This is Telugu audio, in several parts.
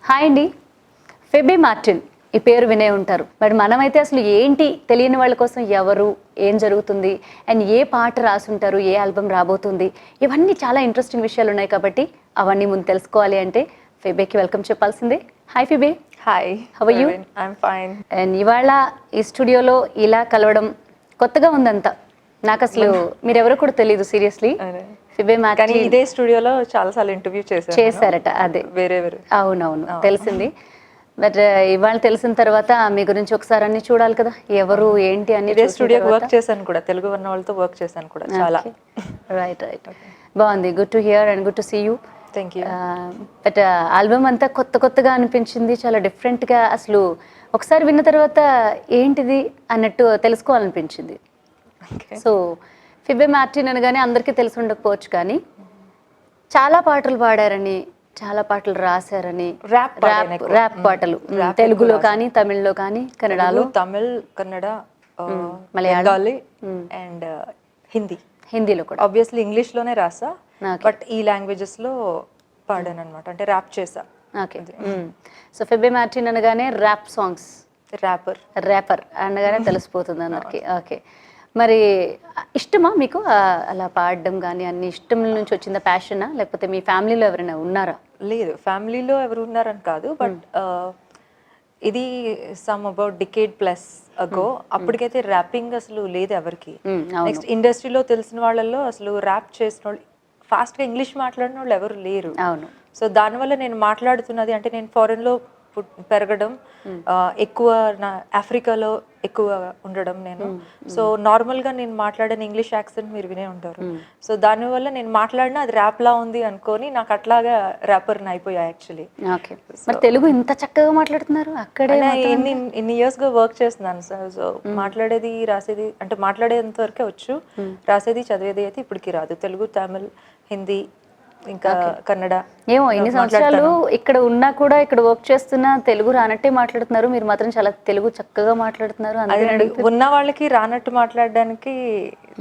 హాయ్ అండి. ఫెబీ మార్టిన్ ఈ పేరు వినే ఉంటారు. మరి మనమైతే అసలు ఏంటి తెలియని వాళ్ళ కోసం ఎవరు, ఏం జరుగుతుంది, అండ్ ఏ పాట రాసుంటారు, ఏ ఆల్బమ్ రాబోతుంది, ఇవన్నీ చాలా ఇంట్రెస్టింగ్ విషయాలు ఉన్నాయి కాబట్టి అవన్నీ ముందు తెలుసుకోవాలి అంటే ఫెబీకి వెల్కమ్ చెప్పాల్సిందే. Hi Febi. Hi. How are you? I'm fine. And ఇవాళ ఈ స్టూడియోలో ఇలా కలవడం కొత్తగా ఉందంతా. నాకు అసలు మీరెవరో కూడా తెలియదు సీరియస్లీ. ఫెబీ కానీ మార్టిన్ ఇదే స్టూడియోలో చాలా సార్లు ఇంటర్వ్యూ చేశారట. అదే వేరే అవునవును తెలిసింది. బట్ ఇవాళ తెలిసిన తర్వాత మీ గురించి ఒకసారి అన్ని చూడాలి కదా, ఎవరు ఏంటి అని. ఇదే స్టూడియోకి వర్క్ చేశాను కూడా, తెలుగు ఉన్న వాళ్ళతో వర్క్ చేశాను కూడా చాలా. రైట్ రైట్, బాగుంది. Good to hear and good to see you. Thank you. But album అంతా కొత్తగా అనిపించింది, చాలా డిఫరెంట్గా. అసలు ఒకసారి విన్న తర్వాత ఏంటిది అన్నట్టు తెలుసుకోవాలనిపించింది. సో ఫెబీ మార్టిన్ అనగానే అందరికీ తెలిసి ఉండకపోవచ్చు, కానీ చాలా పాటలు పాడారని, చాలా పాటలు రాశారని. ర్యాప్ పాటలు తెలుగులో కానీ, తమిళ్లో కానీ, కన్నడలో, తమిళ్, కన్నడ, మలయాళీ అండ్ హిందీలో కూడా. ఆబ్వియస్లీ ఇంగ్లీష్ లోనే రాసా, బట్ ఈ లాంగ్వేజెస్ లో పాడాను అనమాట, అంటే ర్యాప్ చేసా. ఓకే. సో ఫెబీ మార్టిన్ అనగానే ర్యాప్ సాంగ్స్, ర్యాపర్ అనగానే తెలిసిపోతుంది అందరికి. ఓకే, మరి ఇష్టమా మీకు అలా పాడడం కానీ? అన్ని ఇష్టం నుంచి వచ్చిందా, ప్యాషనా, లేకపోతే మీ ఫ్యామిలీలో ఎవరైనా ఉన్నారా? లేదు, ఫ్యామిలీలో ఎవరు ఉన్నారని కాదు, బట్ ఇది సమ్ అబౌట్ డికేడ్ ప్లస్ అగో. అప్పటికైతే ర్యాపింగ్ అసలు లేదు ఎవరికి. నెక్స్ట్ ఇండస్ట్రీలో తెలిసిన వాళ్ళల్లో అసలు ర్యాప్ చేసిన వాళ్ళు, ఫాస్ట్గా ఇంగ్లీష్ మాట్లాడిన వాళ్ళు ఎవరు లేరు. అవును. సో దానివల్ల నేను మాట్లాడుతున్నది, అంటే నేను ఫారెన్లో పెరగడం, ఎక్కువ నా ఆఫ్రికాలో ఎక్కువ ఉండడం నేను. సో నార్మల్గా నేను మాట్లాడిన ఇంగ్లీష్ యాక్సెంట్ మీరు వినే ఉంటారు. సో దానివల్ల నేను మాట్లాడినా అది ర్యాప్లా ఉంది అనుకొని నాకు అట్లాగా ర్యాపర్ని అయిపోయా యాక్చువల్లీ. ఓకే. మరి తెలుగు ఇంత చక్కగా మాట్లాడుతున్నారు అక్కడే? ఇన్ని ఇయర్స్గా వర్క్ చేస్తున్నాను సార్. సో మాట్లాడేది రాసేది, అంటే మాట్లాడేంత వరకే వచ్చు, రాసేది చదివేది అయితే ఇప్పటికి రాదు. తెలుగు, తమిళ్, హిందీ, ఇంకా కన్నడ. ఏమో ఇన్ని సంవత్సరాలు ఇక్కడ ఉన్నా కూడా, ఇక్కడ వర్క్ చేస్తున్నా తెలుగు రానట్టే మాట్లాడుతున్నారు. మీరు మాత్రం చాలా తెలుగు చక్కగా మాట్లాడుతున్నారు. ఉన్న వాళ్ళకి రానట్టు మాట్లాడడానికి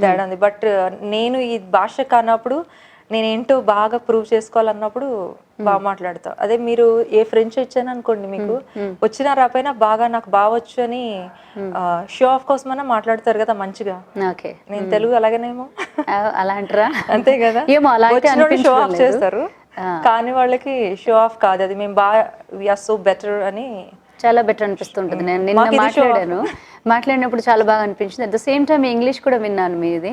తేడా ఉంది. బట్ నేను ఈ భాష కానప్పుడు నేనేంటో బాగా ప్రూవ్ చేసుకోవాలన్నప్పుడు బాగా మాట్లాడతా. అదే మీరు ఏ ఫ్రెంచ్ వచ్చాను అనుకోండి, మీకు వచ్చినా రాపోయినా బాగా నాకు బాగా వచ్చు అని షో ఆఫ్ కోసమైనా మాట్లాడతారు కదా మంచిగా. నేను తెలుగు అలాగనేమో అలా అంటారా? అంతే కదా, షో ఆఫ్ చేస్తారు, కానీ వాళ్ళకి షో ఆఫ్ కాదు అది. మేము బాగా వీఆర్ సో బెటర్ అని, చాలా బెటర్ అనిపిస్తుంటుంది. నేను నిన్న మాట్లాడినప్పుడు చాలా బాగా అనిపించింది. At the same time English కూడా విన్నాను మీది.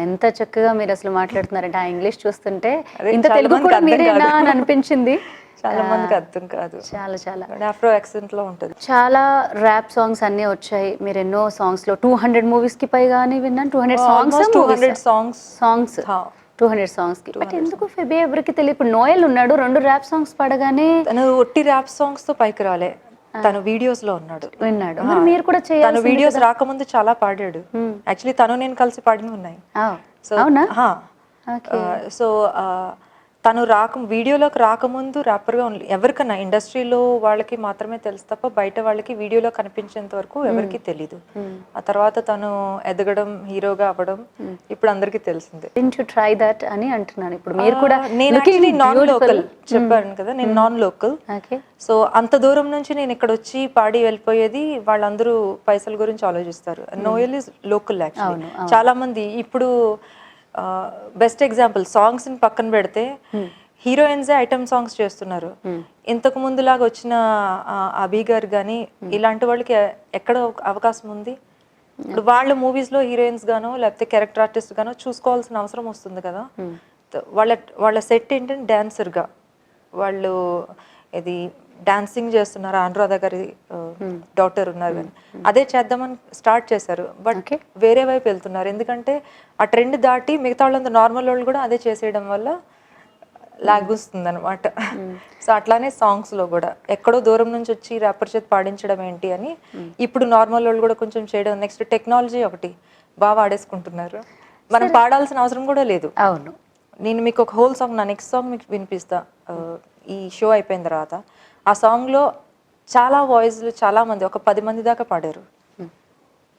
ఎంత చక్కగా మీరు అసలు మాట్లాడుతున్నారంటే, ఆ ఇంగ్లీష్ చూస్తుంటే ఇంత తెలుగు కూడా మీరేనా అని అనిపించింది. చాలా మందికి అర్థం కాదు, చాలా ఆఫ్రో యాక్సెంట్ లో ఉంటుంది. చాలా ర్యాప్ సాంగ్స్ అన్నీ వచ్చాయి. మీరు ఎన్నో సాంగ్స్ లో 200 మూవీస్ కి పైగా అని విన్నాను. 200 సాంగ్స్ కి. బట్ ఎందుకు ఫెబీ ఎవరికి తెలియదు? ఇప్పుడు నోయల్ ఉన్నాడు, 2 ర్యాప్ సాంగ్స్ పాడగానే. తను ఒట్టి ర్యాప్ సాంగ్స్ తో పైకి రాలే, తను వీడియోస్ లో విన్నాడు. మీరు కూడా చేయాలి. తను వీడియోస్ రాకముందు చాలా పాడాడు. యాక్చువల్లీ తను నేను కలిసి పాడినవి ఉన్నాయి. సో తను వీడియోలోకి రాకముందు ర్యాపర్గా ఎవరికన్నా ఇండస్ట్రీలో వాళ్ళకి మాత్రమే తెలుసు తప్ప బయట వాళ్ళకి వీడియోలో కనిపించేంత వరకు ఎవరికి తెలీదు. ఆ తర్వాత తను ఎదగడం, హీరోగా అవ్వడం ఇప్పుడు అందరికీ తెలిసిందే. ట్రై దట్ అని అంటున్నాను. ఇప్పుడు మీరు కూడా. నేను యాక్చువల్లీ నాన్ లోకల్ చెప్పాను కదా, నేను నాన్ లోకల్. సో అంత దూరం నుంచి నేను ఇక్కడ వచ్చి పాడి వెళ్ళిపోయేది, వాళ్ళందరూ పైసల గురించి ఆలోచిస్తారు. Noel is local actually. చాలా మంది ఇప్పుడు బెస్ట్ ఎగ్జాంపుల్, సాంగ్స్ ని పక్కన పెడితే హీరోయిన్స్ ఐటమ్ సాంగ్స్ చేస్తున్నారు. ఇంతకు ముందులాగా వచ్చిన అభి గారు కానీ ఇలాంటి వాళ్ళకి ఎక్కడ అవకాశం ఉంది? ఇప్పుడు వాళ్ళ మూవీస్ లో హీరోయిన్స్ గానో లేకపోతే క్యారెక్టర్ ఆర్టిస్ట్ గానో చూసుకోవాల్సిన అవసరం వస్తుంది కదా. వాళ్ళ సెట్ ఏంటంటే డాన్సర్ గా వాళ్ళు ఇది డాన్సింగ్ చేస్తున్నారు. అనురాధ గారి డాటర్ ఉన్నారు, కానీ అదే చేద్దామని స్టార్ట్ చేశారు. బట్ వేరే వైపు వెళ్తున్నారు, ఎందుకంటే ఆ ట్రెండ్ దాటి మిగతా వాళ్ళంతా నార్మల్ వాళ్ళు కూడా అదే చేసేయడం వల్ల లాగుస్తుంది అనమాట. సో అట్లానే సాంగ్స్ లో కూడా ఎక్కడో దూరం నుంచి వచ్చి ర్యాపర్ చేతి పాడించడం ఏంటి అని ఇప్పుడు నార్మల్ వాళ్ళు కూడా కొంచెం చేయడం. నెక్స్ట్ టెక్నాలజీ ఒకటి బాగా వాడేసుకుంటున్నారు, మనం పాడాల్సిన అవసరం కూడా లేదు. అవును. నేను మీకు ఒక హోల్ సాంగ్, నా నెక్స్ట్ సాంగ్ మీకు వినిపిస్తా ఈ షో అయిపోయిన తర్వాత. ఆ సాంగ్లో చాలా వాయిస్లు, చాలా మంది, ఒక 10 మంది దాకా పాడారు.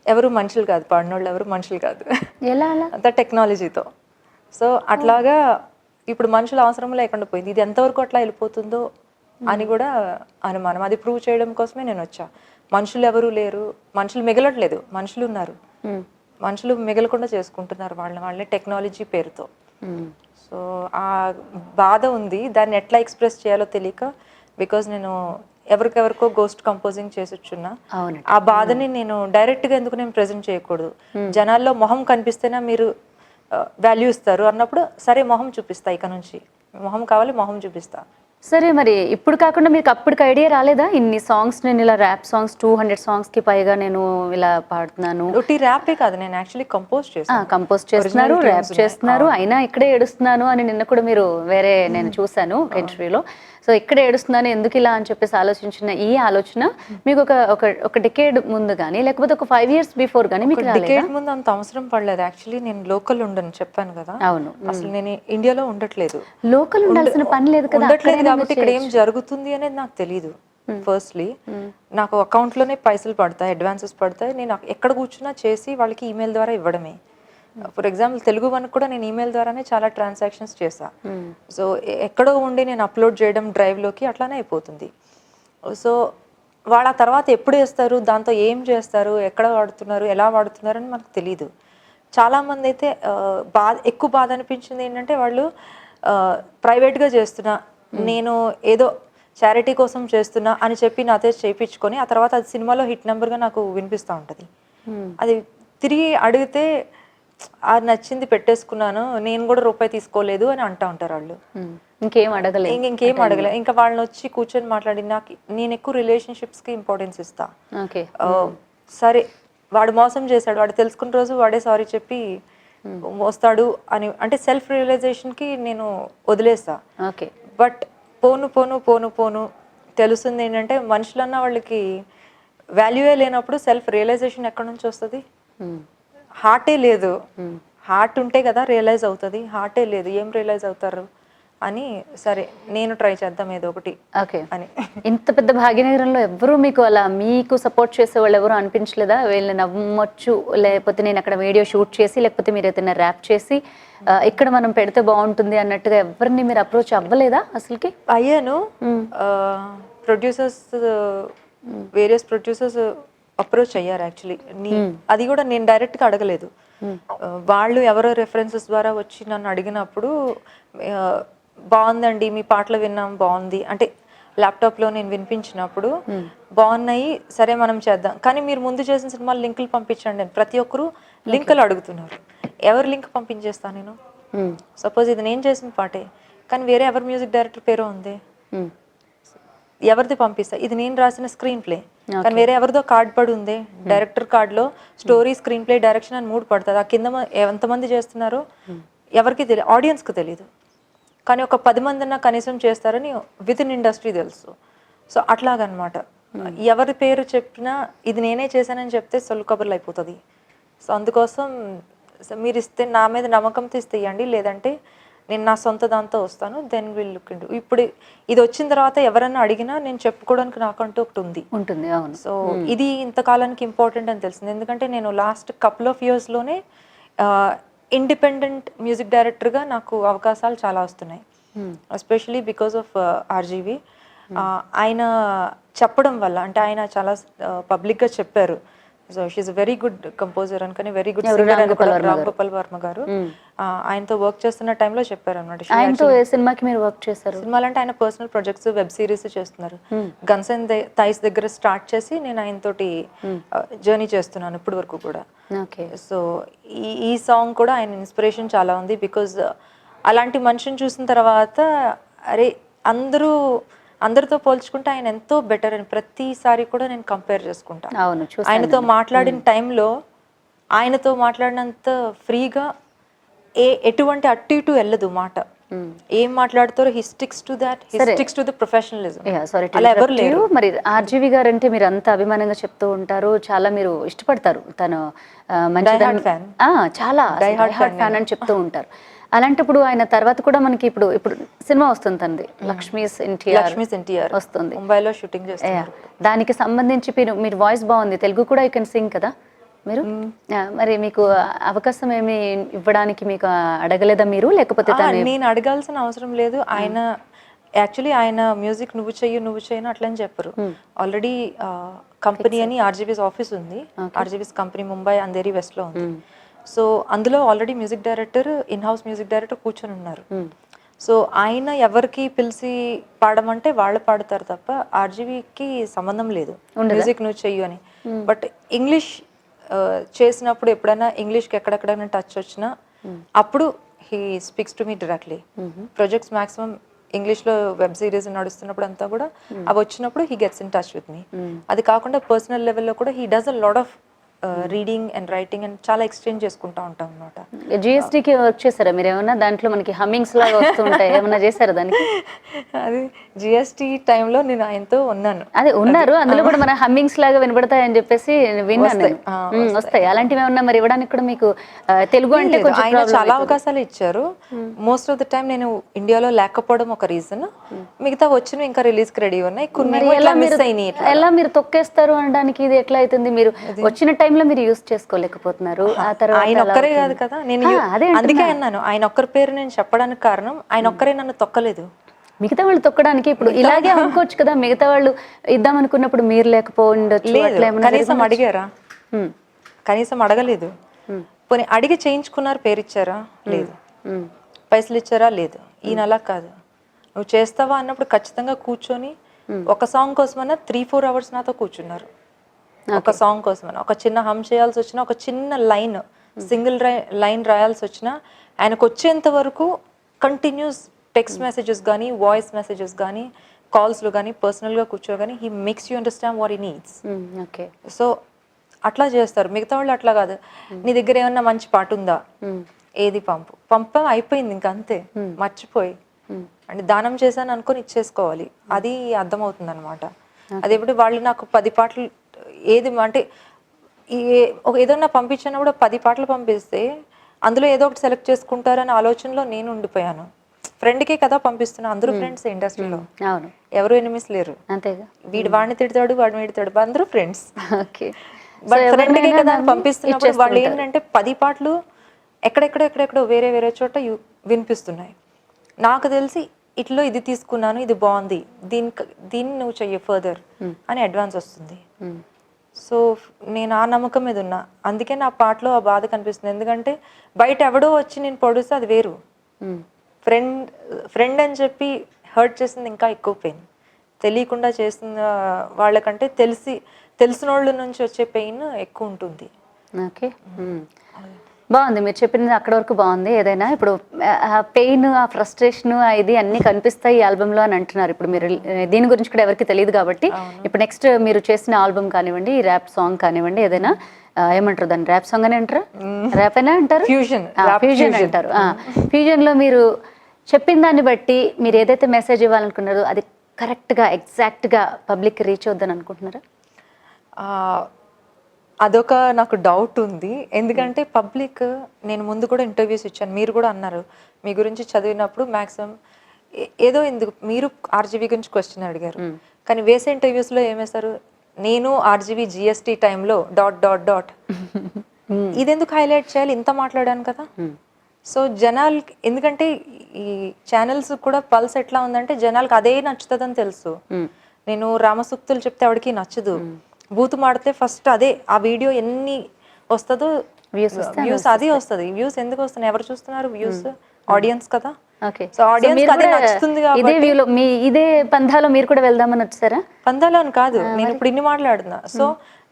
ఎవరు మనుషులు కాదు, పాడినోళ్ళు ఎవరు మనుషులు కాదు, అంత టెక్నాలజీతో. సో అట్లాగా ఇప్పుడు మనుషుల అవసరం లేకుండా పోయింది. ఇది ఎంతవరకు అట్లా వెళ్ళిపోతుందో అని కూడా అనుమానం. అది ప్రూవ్ చేయడం కోసమే నేను వచ్చా. మనుషులు ఎవరు లేరు, మనుషులు మిగలట్లేదు, మనుషులు ఉన్నారు, మనుషులు మిగలకుండా చేసుకుంటున్నారు వాళ్ళే టెక్నాలజీ పేరుతో. సో ఆ బాధ ఉంది, దాన్ని ఎట్లా ఎక్స్ప్రెస్ చేయాలో తెలియక, బికాజ్ నేను ఎవరికెవరికో గోస్ట్ కంపోజింగ్ చేసొచ్చున్నా, ఆ బాధని నేను డైరెక్ట్గా ఎందుకు నేను ప్రెజెంట్ చేయకూడదు, జనాల్లో మొహం కనిపిస్తేనే మీరు వాల్యూ ఇస్తారు అన్నప్పుడు సరే మొహం చూపిస్తా, ఇక నుంచి మొహం కావాలి, మొహం చూపిస్తా. సరే, మరి ఇప్పుడు కాకుండా మీకు అప్పటికి ఐడియా రాలేదా, ఇన్ని సాంగ్స్ నేను ఇలా ర్యాప్ సాంగ్స్ 200 సాంగ్స్కి పైగా నేను ఇలా పాడుతున్నాను? ర్యాపే కాదు, నేను యాక్చువల్లీ కంపోజ్ చేస్తున్నారు, ర్యాప్ చేస్తున్నారు, అయినా ఇక్కడే ఏడుస్తున్నాను అని నిన్న కూడా మీరు వేరే నేను చూశాను ఒక ఇంటర్వ్యూలో. సో ఇక్కడే ఏడుస్తున్నాను ఎందుకు ఇలా అని చెప్పేసి ఆలోచించిన ఈ ఆలోచన మీకు ఒక డికేడ్ ముందు కానీ లేకపోతే ఒక 5 years బిఫోర్ కానీ మీకు డికేడ్ ముందు అంత అవసరం పడలేదు. యాక్చువల్లీ నేను లోకల్ ఉండను, చెప్పాను కదా. అవును, అసలు నేను ఇండియాలో ఉండట్లేదు, లోకల్ ఉండాల్సిన పని లేదు కదా, కాబట్టి ఇక్కడ ఏం జరుగుతుంది అనేది నాకు తెలియదు. ఫస్ట్లీ నాకు అకౌంట్లోనే పైసలు పడతాయి, అడ్వాన్సెస్ పడతాయి, నేను ఎక్కడ కూర్చున్నా చేసి వాళ్ళకి ఈమెయిల్ ద్వారా ఇవ్వడమే. ఫర్ ఎగ్జాంపుల్ తెలుగు వన్ కూడా నేను ఈమెయిల్ ద్వారానే చాలా ట్రాన్సాక్షన్స్ చేశా. సో ఎక్కడో ఉండి నేను అప్లోడ్ చేయడం డ్రైవ్లోకి అట్లానే అయిపోతుంది. సో వాళ్ళ తర్వాత ఎప్పుడు వేస్తారు, దాంతో ఏం చేస్తారు, ఎక్కడ వాడుతున్నారు, ఎలా వాడుతున్నారు అని మనకు తెలీదు. చాలామంది అయితే ఎక్కువ బాధ అనిపించింది ఏంటంటే, వాళ్ళు ప్రైవేట్గా చేస్తున్నా, నేను ఏదో చారిటీ కోసం చేస్తున్నా అని చెప్పి నాతో చేయించుకొని ఆ తర్వాత అది సినిమాలో హిట్ నెంబర్గా నాకు వినిపిస్తూ ఉంటుంది. అది తిరిగి అడిగితే అది నచ్చింది పెట్టేసుకున్నాను, నేను కూడా రూపాయి తీసుకోలేదు అని అంటూ ఉంటారు వాళ్ళు. ఇంకేం అడగలే. ఇంకా వాళ్ళని వచ్చి కూర్చొని మాట్లాడి, నేను ఎక్కువ రిలేషన్షిప్స్కి ఇంపార్టెన్స్ ఇస్తా. సరే వాడు మోసం చేశాడు, వాడు తెలుసుకున్న రోజు వాడే సారీ చెప్పి వస్తాడు అని అంటే సెల్ఫ్ రియలైజేషన్కి నేను వదిలేస్తా. బట్ పోను పోను పోను పోను తెలుస్తుంది ఏంటంటే, మనుషులన్న వాళ్ళకి వాల్యూయే లేనప్పుడు సెల్ఫ్ రియలైజేషన్ ఎక్కడి నుంచి వస్తుంది? హార్టే లేదు, హార్ట్ ఉంటే కదా రియలైజ్ అవుతుంది, హార్టే లేదు, ఏం రియలైజ్ అవుతారు అని సరే నేను ట్రై చేద్దాం ఏదో ఒకటి అని. ఇంత పెద్ద భాగ్యనగరంలో ఎవరు మీకు అలా మీకు సపోర్ట్ చేసే వాళ్ళు ఎవరు అనిపించలేదా? వీళ్ళని నమ్మొచ్చు, లేకపోతే నేను అక్కడ వీడియో షూట్ చేసి లేకపోతే మీరు ఏదైనా ర్యాప్ చేసి ఇక్కడ మనం పెడితే బాగుంటుంది అన్నట్టుగా ఎవరిని మీరు అప్రోచ్ అవ్వలేదా అసలుకి? అయ్యాను, ప్రొడ్యూసర్స్ వేరియస్ ప్రొడ్యూసర్స్ అప్రోచ్ అయ్యారు యాక్చువల్లీ. అది కూడా నేను డైరెక్ట్గా అడగలేదు, వాళ్ళు ఎవరో రెఫరెన్సెస్ ద్వారా వచ్చి నన్ను అడిగినప్పుడు బాగుందండి మీ పాటలు విన్నాం బాగుంది అంటే ల్యాప్టాప్లో నేను వినిపించినప్పుడు బాగున్నాయి, సరే మనం చేద్దాం, కానీ మీరు ముందు చేసిన సినిమాలు లింకులు పంపించండి అని ప్రతి ఒక్కరు లింకులు అడుగుతున్నారు. ఎవరు లింక్ పంపించేస్తాను నేను? సపోజ్ ఇది నేను చేసిన పాటే కానీ వేరే ఎవరి మ్యూజిక్ డైరెక్టర్ పేరు ఉంది, ఎవరిది పంపిస్తా? ఇది నేను రాసిన స్క్రీన్ ప్లే కానీ వేరే ఎవరిదో కార్డ్ పడి ఉంది, డైరెక్టర్ కార్డులో స్టోరీ, స్క్రీన్ ప్లే, డైరెక్షన్ అని 3 పడుతుంది. ఆ కింద ఎంతమంది చేస్తున్నారో ఎవరికి తెలియదు, ఆడియన్స్కి తెలియదు, కానీ ఒక 10 మందిన్నా కనీసం చేస్తారని విత్ ఇన్ ఇండస్ట్రీ తెలుసు. సో అట్లాగనమాట, ఎవరి పేరు చెప్పినా ఇది నేనే చేశానని చెప్తే సొల్లు కబుర్లు అయిపోతుంది. సో అందుకోసం మీరు ఇస్తే నా మీద నమ్మకంతో ఇస్తే ఇవ్వండి, లేదంటే నేను నా సొంత దాంతో వస్తాను, దెన్ విల్ లుక్ ఇంటూ. ఇప్పుడు ఇది వచ్చిన తర్వాత ఎవరన్నా అడిగినా నేను చెప్పుకోవడానికి నాకంటూ ఒకటి ఉంటుంది. సో ఇది ఇంతకాలానికి ఇంపార్టెంట్ అని తెలిసింది, ఎందుకంటే నేను లాస్ట్ కపుల్ ఆఫ్ ఇయర్స్లోనే ఇండిపెండెంట్ మ్యూజిక్ డైరెక్టర్గా నాకు అవకాశాలు చాలా వస్తున్నాయి, ఎస్పెషలీ బికాస్ ఆఫ్ ఆర్జీవి. ఆయన చెప్పడం వల్ల, అంటే ఆయన చాలా పబ్లిక్గా చెప్పారు, so she very good composer అనుకుని, వెరీ గుడ్ సింగర్ అని కూడా రామ్ గోపాల్ వర్మ గారు ఆయనతో వర్క్ చేస్తున్న టైంలో చెప్పారు అనమాట. సినిమాకి మీరు వర్క్ చేశారు? సినిమాలు అంటే ఆయన పర్సనల్ ప్రాజెక్ట్స్, వెబ్ సిరీస్ చేస్తున్నారు. గన్స్ అండ్ థైస్ దగ్గర స్టార్ట్ చేసి నేను ఆయనతోటి జర్నీ చేస్తున్నాను ఇప్పటి వరకు కూడా. సో ఈ సాంగ్ కూడా ఆయన ఇన్స్పిరేషన్ చాలా ఉంది, బికాజ్ అలాంటి మనిషిని చూసిన తర్వాత అరే అందరితో పోల్చుకుంటే ఆయన ఎంతో బెటర్ అని ప్రతిసారి కూడా నేను కంపేర్ చేసుకుంటా. ఆయనతో మాట్లాడిన టైంలో ఆయనతో మాట్లాడినంత ఫ్రీగా ఎటువంటి అటు ఇటు వెళ్ళదు మాట, ఏం మాట్లాడుతారో he sticks to that, he sticks to the professionalism. అలా ఎవరు లేరు. మరి ఆర్జీవి గారు అంటే మీరు అంత అభిమానంగా చెప్తూ ఉంటారు, చాలా మీరు ఇష్టపడతారు, తను చాలా డై హార్ట్ ఫ్యాన్ అని చెప్తూ ఉంటారు. అలాంటప్పుడు ఆయన తర్వాత కూడా మనకి ఇప్పుడు సినిమా వస్తుంది తంది, లక్ష్మీస్ ఎన్టీఆర్ వస్తుంది, ముంబైలో షూటింగ్ చేస్తారు. దానికి సంబంధించి మీరు వాయిస్ బాగుంది, తెలుగు కూడా యూ కెన్ సింగ్ కదా మీరు, మరి మీకు అవకాశం ఏమి ఇవ్వడానికి మీకు అడగలేదా మీరు? లేకపోతే నేను అడగాల్సిన అవసరం లేదు, ఆయన యాక్చువల్లీ ఆయన మ్యూజిక్ నువ్వు చెయ్యను అట్లని చెప్పరు. ఆల్రెడీ కంపెనీ అని ఆర్జీబీస్ ఆఫీస్ ఉంది. ఆర్జీబీస్ కంపెనీ ముంబై అంధేరి వెస్ట్లో ఉంది. సో అందులో already music director, in house music director కూర్చొని ఉన్నారు. సో ఆయన ఎవరికి పిలిచి పాడమంటే వాళ్ళు పాడతారు తప్ప ఆర్జీబీకి సంబంధం లేదు మ్యూజిక్ నువ్వు చెయ్యు అని. బట్ ఇంగ్లీష్ చేసినప్పుడు ఎప్పుడైనా ఇంగ్లీష్కి ఎక్కడెక్కడైనా టచ్ వచ్చినా అప్పుడు he speaks to me directly. Projects maximum ఇంగ్లీష్లో వెబ్ సిరీస్ నడుస్తున్నప్పుడు అంతా కూడా అవి వచ్చినప్పుడు he gets in touch with me. అది కాకుండా పర్సనల్ లెవెల్లో కూడా he does a lot of reading and writing and చాలా ఎక్స్చేంజ్ చేసుకుంటా ఉంటాం అనమాట. జిఎస్టీకి వర్క్ చేశారా మీరు ఏమన్నా? దాంట్లో మనకి హమ్మింగ్స్ లాగా వస్తుంటాయి, ఏమన్నా చేశారా దానికి? అది జిఎస్టీ టైంలో నేను ఆయనతో ఉన్నాను. అదే ఉన్నారు, అందులో కూడా మన హమ్మింగ్స్ లాగా వినబడతాయని చెప్పేసి విన్నాను నేను. వస్తాయి అలాంటివి ఏమన్నా మరి ఇవ్వడానికి కూడా మీకు? తెలుగు అంటే కొంచెం ఆయన చాలా అవకాశాలు ఇచ్చారు. మోస్ట్ ఆఫ్ ద టైం నేను ఇండియాలో లేకపోవడం ఒక రీజన్, మిగతా వచ్చిన ఇంకా రిలీజ్ కి రెడీ ఉన్నాయి. ఎలా మీరు తొక్కేస్తారు అనడానికి ఇది ఎట్లా అవుతుంది? మీరు వచ్చిన టైంలో మీరు యూస్ చేసుకోలేకపోతున్నారు. ఆ తర్వాత ఆయన ఒక్కరే కాదు కదా, నేను అందుకే అన్నాను ఆయన ఒక్కరి పేరు నేను చెప్పడానికి కారణం ఆయన ఒక్కరే నన్ను తొక్కలేదు. మిగతా వాళ్ళు తొక్కడానికి ఇప్పుడు ఇలాగే అనుకోవచ్చు కదా, మిగతా వాళ్ళు ఇద్దాం అనుకున్నప్పుడు మీరు లేకపోవచ్చు. కనీసం అడిగారా? కనీసం అడగలేదు. పోనీ అడిగి చేయించుకున్నారు, పేరు ఇచ్చారా? లేదు. పైసలు ఇచ్చారా? లేదు. ఈయన అలా కాదు, నువ్వు చేస్తావా అన్నప్పుడు ఖచ్చితంగా కూర్చొని ఒక సాంగ్ కోసమన్నా 3-4 hours నాతో కూర్చున్నారు. ఒక సాంగ్ కోసమన్నా ఒక చిన్న హమ్ చేయాల్సి వచ్చినా, ఒక చిన్న లైన్ సింగిల్ లైన్ రాయాల్సి వచ్చినా ఆయనకు వచ్చేంత వరకు కంటిన్యూస్ టెక్స్ట్ మెసేజెస్ కానీ, వాయిస్ మెసేజెస్ కానీ, కాల్స్లో కానీ, పర్సనల్గా కూర్చోగానీ he makes you understand what he needs. So అట్లా చేస్తారు. మిగతా వాళ్ళు అట్లా కాదు, నీ దగ్గర ఏమన్నా మంచి పాట ఉందా, ఏది పంప అయిపోయింది ఇంకా అంతే, మర్చిపోయి అంటే దానం చేశాను అనుకొని ఇచ్చేసుకోవాలి. అది అర్థమవుతుంది అనమాట. అది ఎప్పుడు వాళ్ళు నాకు 10 పాటలు ఏది అంటే ఏదన్నా పంపించినా కూడా 10 పాటలు పంపిస్తే అందులో ఏదో ఒకటి సెలెక్ట్ చేసుకుంటారనే ఆలోచనలో నేను ఉండిపోయాను. ఫ్రెండ్కే కదా పంపిస్తున్నా, అందరూ ఫ్రెండ్స్ ఇండస్ట్రీలో, ఎవరు ఎనిమిస్ లేరు. వీడు వాడిని తిడతాడు, వాడిని తిడతాడు, అందరూ ఫ్రెండ్స్. బట్ ఫ్రెండ్కే కదా పంపిస్తున్నప్పుడు వాళ్ళు ఏంటంటే 10 పాటలు ఎక్కడెక్కడో వేరే వేరే చోట వినిపిస్తున్నాయి. నాకు తెలిసి ఇట్లో ఇది తీసుకున్నాను, ఇది బాగుంది, దీన్ని నువ్వు చెయ్యి ఫర్దర్ అని అడ్వాన్స్ వస్తుంది. సో నేను ఆ నమ్మకం మీద ఉన్నా, అందుకే నా పాటలో ఆ బాధ కనిపిస్తుంది. ఎందుకంటే బయట ఎవడో వచ్చి నేను పొడిస్తే అది వేరు, ఫ్రెండ్ అని చెప్పి హర్ట్ చేసింది ఇంకా ఎక్కువ పెయిన్, తెలియకుండా చేసిన వాళ్ళకంటే తెలిసిన వాళ్ళ నుంచి వచ్చే పెయిన్ ఎక్కువ ఉంటుంది. ఓకే, బాగుంది మీరు చెప్పింది అక్కడ వరకు బాగుంది. ఏదైనా ఇప్పుడు పెయిన్, ఆ ఫ్రస్ట్రేషన్, ఇది అన్నీ కనిపిస్తాయి ఈ ఆల్బంలో అని అంటున్నారు. ఇప్పుడు మీరు దీని గురించి కూడా ఎవరికి తెలియదు కాబట్టి ఇప్పుడు నెక్స్ట్ మీరు చేసిన ఆల్బమ్ కానివ్వండి, ఈ ర్యాప్ సాంగ్ కానివ్వండి, ఏదైనా ఏమంటారు దాన్ని, ర్యాప్ సాంగ్ అని అంటారా, ర్యాప్ అయినా అంటారు, ఫ్యూజన్ అంటారు. ఫ్యూజన్లో మీరు చెప్పిన దాన్ని బట్టి మీరు ఏదైతే మెసేజ్ ఇవ్వాలనుకున్నారో అది కరెక్ట్గా ఎగ్జాక్ట్గా పబ్లిక్ రీచ్ అవుద్దని అనుకుంటున్నారా? అదొక నాకు డౌట్ ఉంది. ఎందుకంటే పబ్లిక్, నేను ముందు కూడా ఇంటర్వ్యూస్ ఇచ్చాను, మీరు కూడా అన్నారు మీ గురించి చదివినప్పుడు మ్యాక్సిమం ఏదో ఎందుకు మీరు ఆర్జీబీ గురించి క్వశ్చన్ అడిగారు, కానీ వేసే ఇంటర్వ్యూస్లో ఏమేశారు, నేను ఆర్జీబీ జిఎస్టీ టైంలో ... ఇది ఎందుకు హైలైట్ చేయాలి, ఇంత మాట్లాడాను కదా. సో జనాలకి, ఎందుకంటే ఈ ఛానల్స్ కూడా పల్స్ ఎట్లా ఉందంటే జనాలకి అదే నచ్చుతుందని తెలుసు. నేను రామసూక్తులు చెప్తే ఎవరికి నచ్చదు, బూతు మాడితే ఫస్ట్ అదే ఆ వీడియో ఎన్ని వస్తుందో వ్యూస్ అది వస్తుంది. వ్యూస్ ఎందుకు వస్తున్నాయి, ఎవరు చూస్తున్నారు, వ్యూస్ ఆడియన్స్ కదా. సో ఆడియన్స్ అదే నచ్చుతుంది కాబట్టి ఇదే పంధాలో మీరు కూడా వెళ్దామని వచ్చారా? పందాలో అని కాదు, నేను ఇప్పుడు ఇన్ని మాట్లాడుతున్నా. సో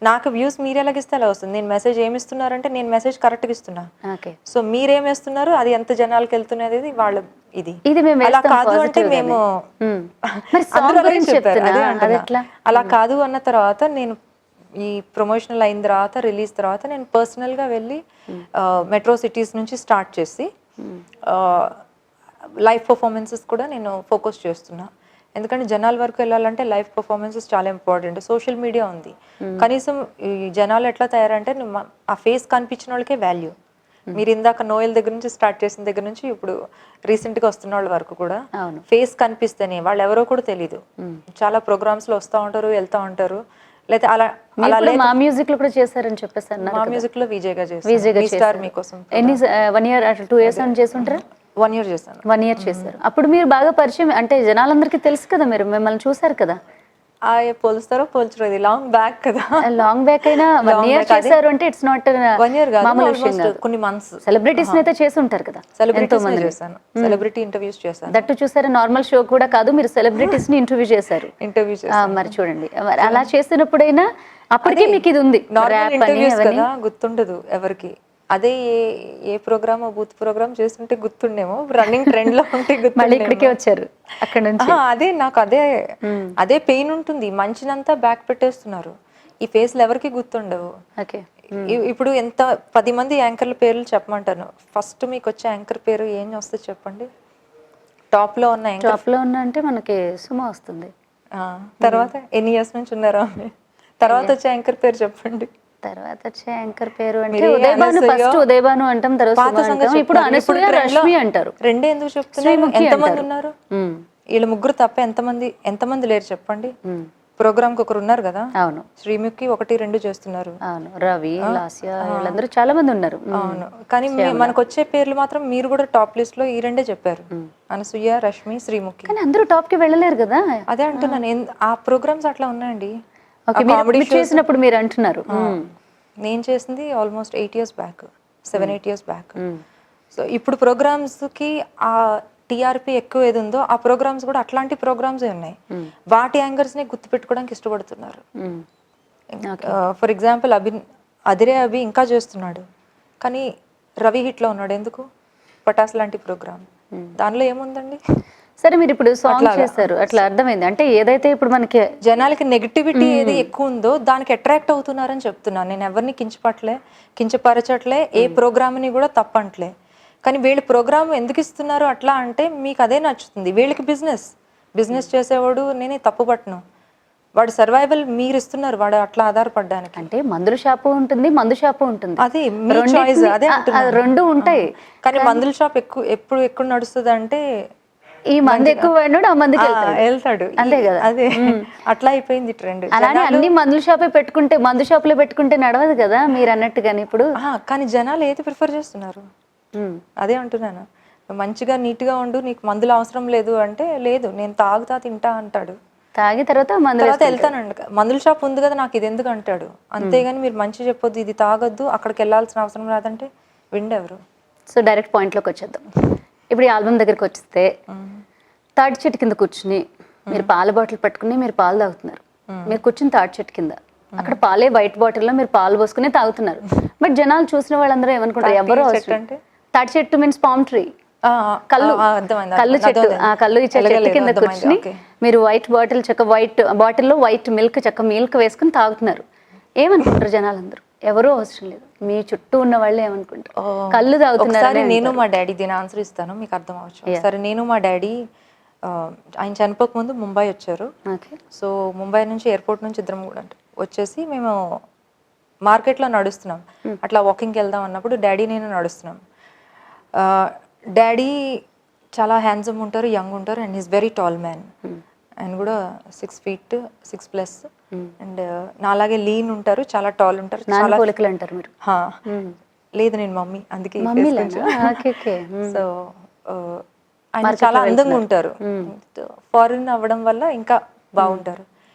నాకు వ్యూస్ మీరు ఎలాగిస్తే అలా వస్తుంది. నేను మెసేజ్ ఏమి ఇస్తున్నారంటే నేను మెసేజ్ కరెక్ట్గా ఇస్తున్నా. సో మీరేమేస్తున్నారు, అది ఎంత జనాలకి వెళ్తున్నది వాళ్ళ ఇది అలా కాదు అంటే మేము అలా కాదు అన్న తర్వాత నేను ఈ ప్రమోషనల్ అయిన తర్వాత, రిలీజ్ తర్వాత నేను పర్సనల్గా వెళ్ళి మెట్రో సిటీస్ నుంచి స్టార్ట్ చేసి లైవ్ పర్ఫార్మెన్సెస్ కూడా నేను ఫోకస్ చేస్తున్నా. ఎందుకంటే జనాల వరకు వెళ్ళాలంటే లైవ్ పర్ఫార్మెన్సెస్ చాలా ఇంపార్టెంట్. సోషల్ మీడియా ఉంది, కనీసం ఈ జనాలు ఎట్లా తయారంటే ఆ ఫేస్ కనిపించిన వాళ్ళకే వాల్యూ. మీరు ఇందాక నోయల్ దగ్గర నుంచి స్టార్ట్ చేసిన దగ్గర నుంచి ఇప్పుడు రీసెంట్గా వస్తున్న వాళ్ళ వరకు కూడా ఫేస్ కనిపిస్తేనే, వాళ్ళు ఎవరో కూడా తెలీదు. చాలా ప్రోగ్రామ్స్లో వస్తూ ఉంటారు, వెళ్తూ ఉంటారు. లేకపోతే అలా మా మ్యూజిక్ లో కూడా చేశారని చెప్పేసి మా మ్యూజిక్ లో విజయ్ గా చేస్తారు. 1 year 2 years అని చేస్తుంటారా? 1 year చేశాను. 1 year చేశారు. అప్పుడు మీరు బాగా పరిచయం, అంటే జనాలందరికీ తెలుసు కదా, మీరు మిమ్మల్ని చూసారు కదా. పోలుస్తారో పోల్చరు, ఇది లాంగ్ బ్యాక్ కదా. లాంగ్ బ్యాక్ అయినా 1 year చేశారు అంటే ఇట్స్ నాట్ 1 year కాదు, మామూలు విషయం ఆల్మోస్ట్ కాదు. కొన్ని మంత్స్. సెలబ్రిటీస్ అయితే చేసి ఉంటారు కదా, ఎంతో మంది చేశాను, సెలబ్రిటీ ఇంటర్వ్యూస్ చేశాను. దట్టు చూసారు, నార్మల్ షో కూడా కాదు, మీరు సెలబ్రిటీస్ ని ఇంటర్వ్యూ చేశారు. మరి చూడండి, మరి అలా చేసినప్పుడైనా అప్పటికే మీకు ఇది ఉంది. నార్మల్ ఇంటర్వ్యూస్ కదా, గుర్తుండదు ఎవరికి. అదే ఏ ప్రోగ్రామ్, బూత్ ప్రోగ్రామ్ చేస్తుంటే గుర్తుండేమో, రన్నింగ్ ట్రెండ్ లో ఉంటే మళ్ళీ ఇక్కడికే వచ్చారు అక్కడ నుంచి. అదే నాకు అదే పెయిన్ ఉంటుంది. మంచినంతా బ్యాక్ పెట్టేస్తున్నారు, ఈ ఫేస్లు ఎవరికి గుర్తుండవు. ఇప్పుడు ఎంత 10 మంది యాంకర్ల పేర్లు చెప్పమంటాను, ఫస్ట్ మీకు వచ్చే యాంకర్ పేరు ఏం వస్తుంది చెప్పండి? టాప్ లో ఉన్న యాంకర్. టాప్ లో ఉన్న అంటే మనకి సుమా వస్తుంది. తర్వాత ఎన్ని ఇయర్స్ నుంచి ఉన్నారా? తర్వాత వచ్చే యాంకర్ పేరు చెప్పండి. తర్వాత వచ్చే యాంకర్ పేరు అంటే ఉదయభాను, ఫస్ట్ ఉదయభాను అంటాం, తర్వాత ఇప్పుడు అనసూయ, రష్మి అంటారు. రెండే ఎందుకు చెప్తున్నారు? ఎంతమంది ఉన్నారు? వీళ్ళ ముగ్గురు తప్ప ఎంతమంది లేరు చెప్పండి? ప్రోగ్రామ్ కి ఒకరు ఉన్నారు కదా. అవును, శ్రీముఖి 1, 2 చేస్తున్నారు. అవును, రవి, లాస్య, వీళ్ళందరూ చాలా మంది ఉన్నారు. అవును, కానీ మనకు వచ్చే పేర్లు మాత్రం మీరు కూడా టాప్ లిస్ట్ లో ఈ రెండే చెప్పారు, అనసూయ, రష్మి, శ్రీముఖి. కానీ అందరూ టాప్ కి వెళ్ళలేరు కదా. అదే అంటున్నాను, ఆ ప్రోగ్రామ్స్ అట్లా ఉన్నాయండి. చేసినప్పుడు మీరు అంటున్నారు, నేను చేసింది almost 8 years back, 7-8 years back. So ఇప్పుడు ప్రోగ్రామ్స్ కి ఆ టీఆర్పీ ఎక్కువ ఏది ఉందో ఆ ప్రోగ్రామ్స్ కూడా అట్లాంటి ప్రోగ్రామ్స్ ఉన్నాయి. వాటి యాంకర్స్ ని గుర్తు పెట్టుకోవడానికి ఇష్టపడుతున్నారు. ఫర్ ఎగ్జాంపుల్ అదిరే అభి ఇంకా చేస్తున్నాడు, కానీ రవి హిట్ లో ఉన్నాడు ఎందుకు? పటాస్ లాంటి ప్రోగ్రామ్, దానిలో ఏముందండి? సరే, మీరు ఇప్పుడు సాంగ్ చేస్తారు, అట్లా అర్థమైంది. అంటే ఏదైతే ఇప్పుడు మనకి జనాలకి నెగిటివిటీ ఏది ఎక్కువ ఉందో దానికి అట్రాక్ట్ అవుతున్నారని చెప్తున్నాను. నేను ఎవరిని కించపరచట్లే, ఏ ప్రోగ్రామ్ని కూడా తప్పంటలే. కానీ వీళ్ళు ప్రోగ్రామ్ ఎందుకు ఇస్తున్నారు అట్లా అంటే మీకు అదే నచ్చుతుంది. వీళ్ళకి బిజినెస్ చేసేవాడు నేనే తప్పు పట్టను, వాడు సర్వైవల్ మీరు ఇస్తున్నారు, వాడు అట్లా ఆధారపడడానికి. అంటే మందుల షాపు ఉంటుంది, మందు షాపు ఉంటుంది, అదే మీ చాయిస్, అదే రెండు ఉంటాయి. కానీ మందుల షాప్ ఎప్పుడు నడుస్తుంది అంటే ఈ మంది ఎక్కువ వాడినాడు ఆ మందికి వెళ్తాడు, అంతే కదా. అదే అట్లా అయిపోయింది ట్రెండ్. అలానే అన్ని మందుల షాపే పెట్టుకుంటే, మందు షాపులో పెట్టుకుంటే నడవదు కదా మీరు అన్నట్టుగాని ఇప్పుడు. కానీ జనాలు ఏది ప్రిఫర్ చేస్తున్నారు? అదే అంటున్నాను, మంచిగా నీట్ గా ఉండు, నీకు మందులు అవసరం లేదు అంటే, లేదు నేను తాగుతా తింటా అంటాడు. తాగి తర్వాత వెళ్తానండి, మందుల షాప్ ఉంది కదా నాకు ఇది ఎందుకు అంటాడు. అంతేగాని మీరు మంచి చెప్పొద్దు, ఇది తాగొద్దు, అక్కడికి వెళ్ళాల్సిన అవసరం రాదంటే విండెవరు? సో డైరెక్ట్ పాయింట్లోకి వచ్చేద్దాం. ఇప్పుడు ఈ ఆల్బమ్ దగ్గరికి వస్తే తాటి చెట్టు కింద కూర్చుని మీరు పాల బాటిల్ పట్టుకుని మీరు పాలు తాగుతున్నారు. మీరు కూర్చుని తాటి చెట్టు కింద, అక్కడ పాలే వైట్ బాటిల్లో మీరు పాలు పోసుకుని తాగుతున్నారు. బట్ జనాలు చూసిన వాళ్ళందరూ ఏమనుకుంటారు, ఎవరో తాటి చెట్టు మీన్స్ పామ్ ట్రీ, కళ్ళు చెట్టు, కళ్ళు చెట్టు కింద కూర్చుని మీరు వైట్ బాటిల్ వైట్ బాటిల్లో వైట్ మిల్క్ వేసుకుని తాగుతున్నారు. ఏమనుకుంటారు జనాలందరూ? ఎవరూ అవసరం లేదు, మీ చుట్టూ ఉన్న వాళ్ళు ఏమనుకుంటారు, కళ్ళు తాగుతున్నారు. నేను మా డాడీ దీని ఆన్సర్ ఇస్తాను, మీకు అర్థం అవచ్చు. సరే, నేను మా డాడీ ఆయన చనిపోక ముందు ముంబై వచ్చారు. సో ముంబై నుంచి ఎయిర్పోర్ట్ నుంచి ఇద్దరం కూడా వచ్చేసి మేము మార్కెట్లో నడుస్తున్నాం, అట్లా వాకింగ్కి వెళ్దాం అన్నప్పుడు డాడీ నేను నడుస్తున్నాం. డాడీ చాలా హ్యాండ్సమ్ ఉంటారు, యంగ్ ఉంటారు, and is very tall man. ఆయన కూడా 6 feet 6+. అండ్ నాలాగే లీన్ ఉంటారు, చాలా టాల్ ఉంటారు. చాలా పోలికలు అంటారు మీరు? లేదు, నేను మమ్మీ, అందుకే. సో ఆయన చాలా అందంగా ఉంటారు, ఫారిన్ అవ్వడం వల్ల ఇంకా బాగుంటారు.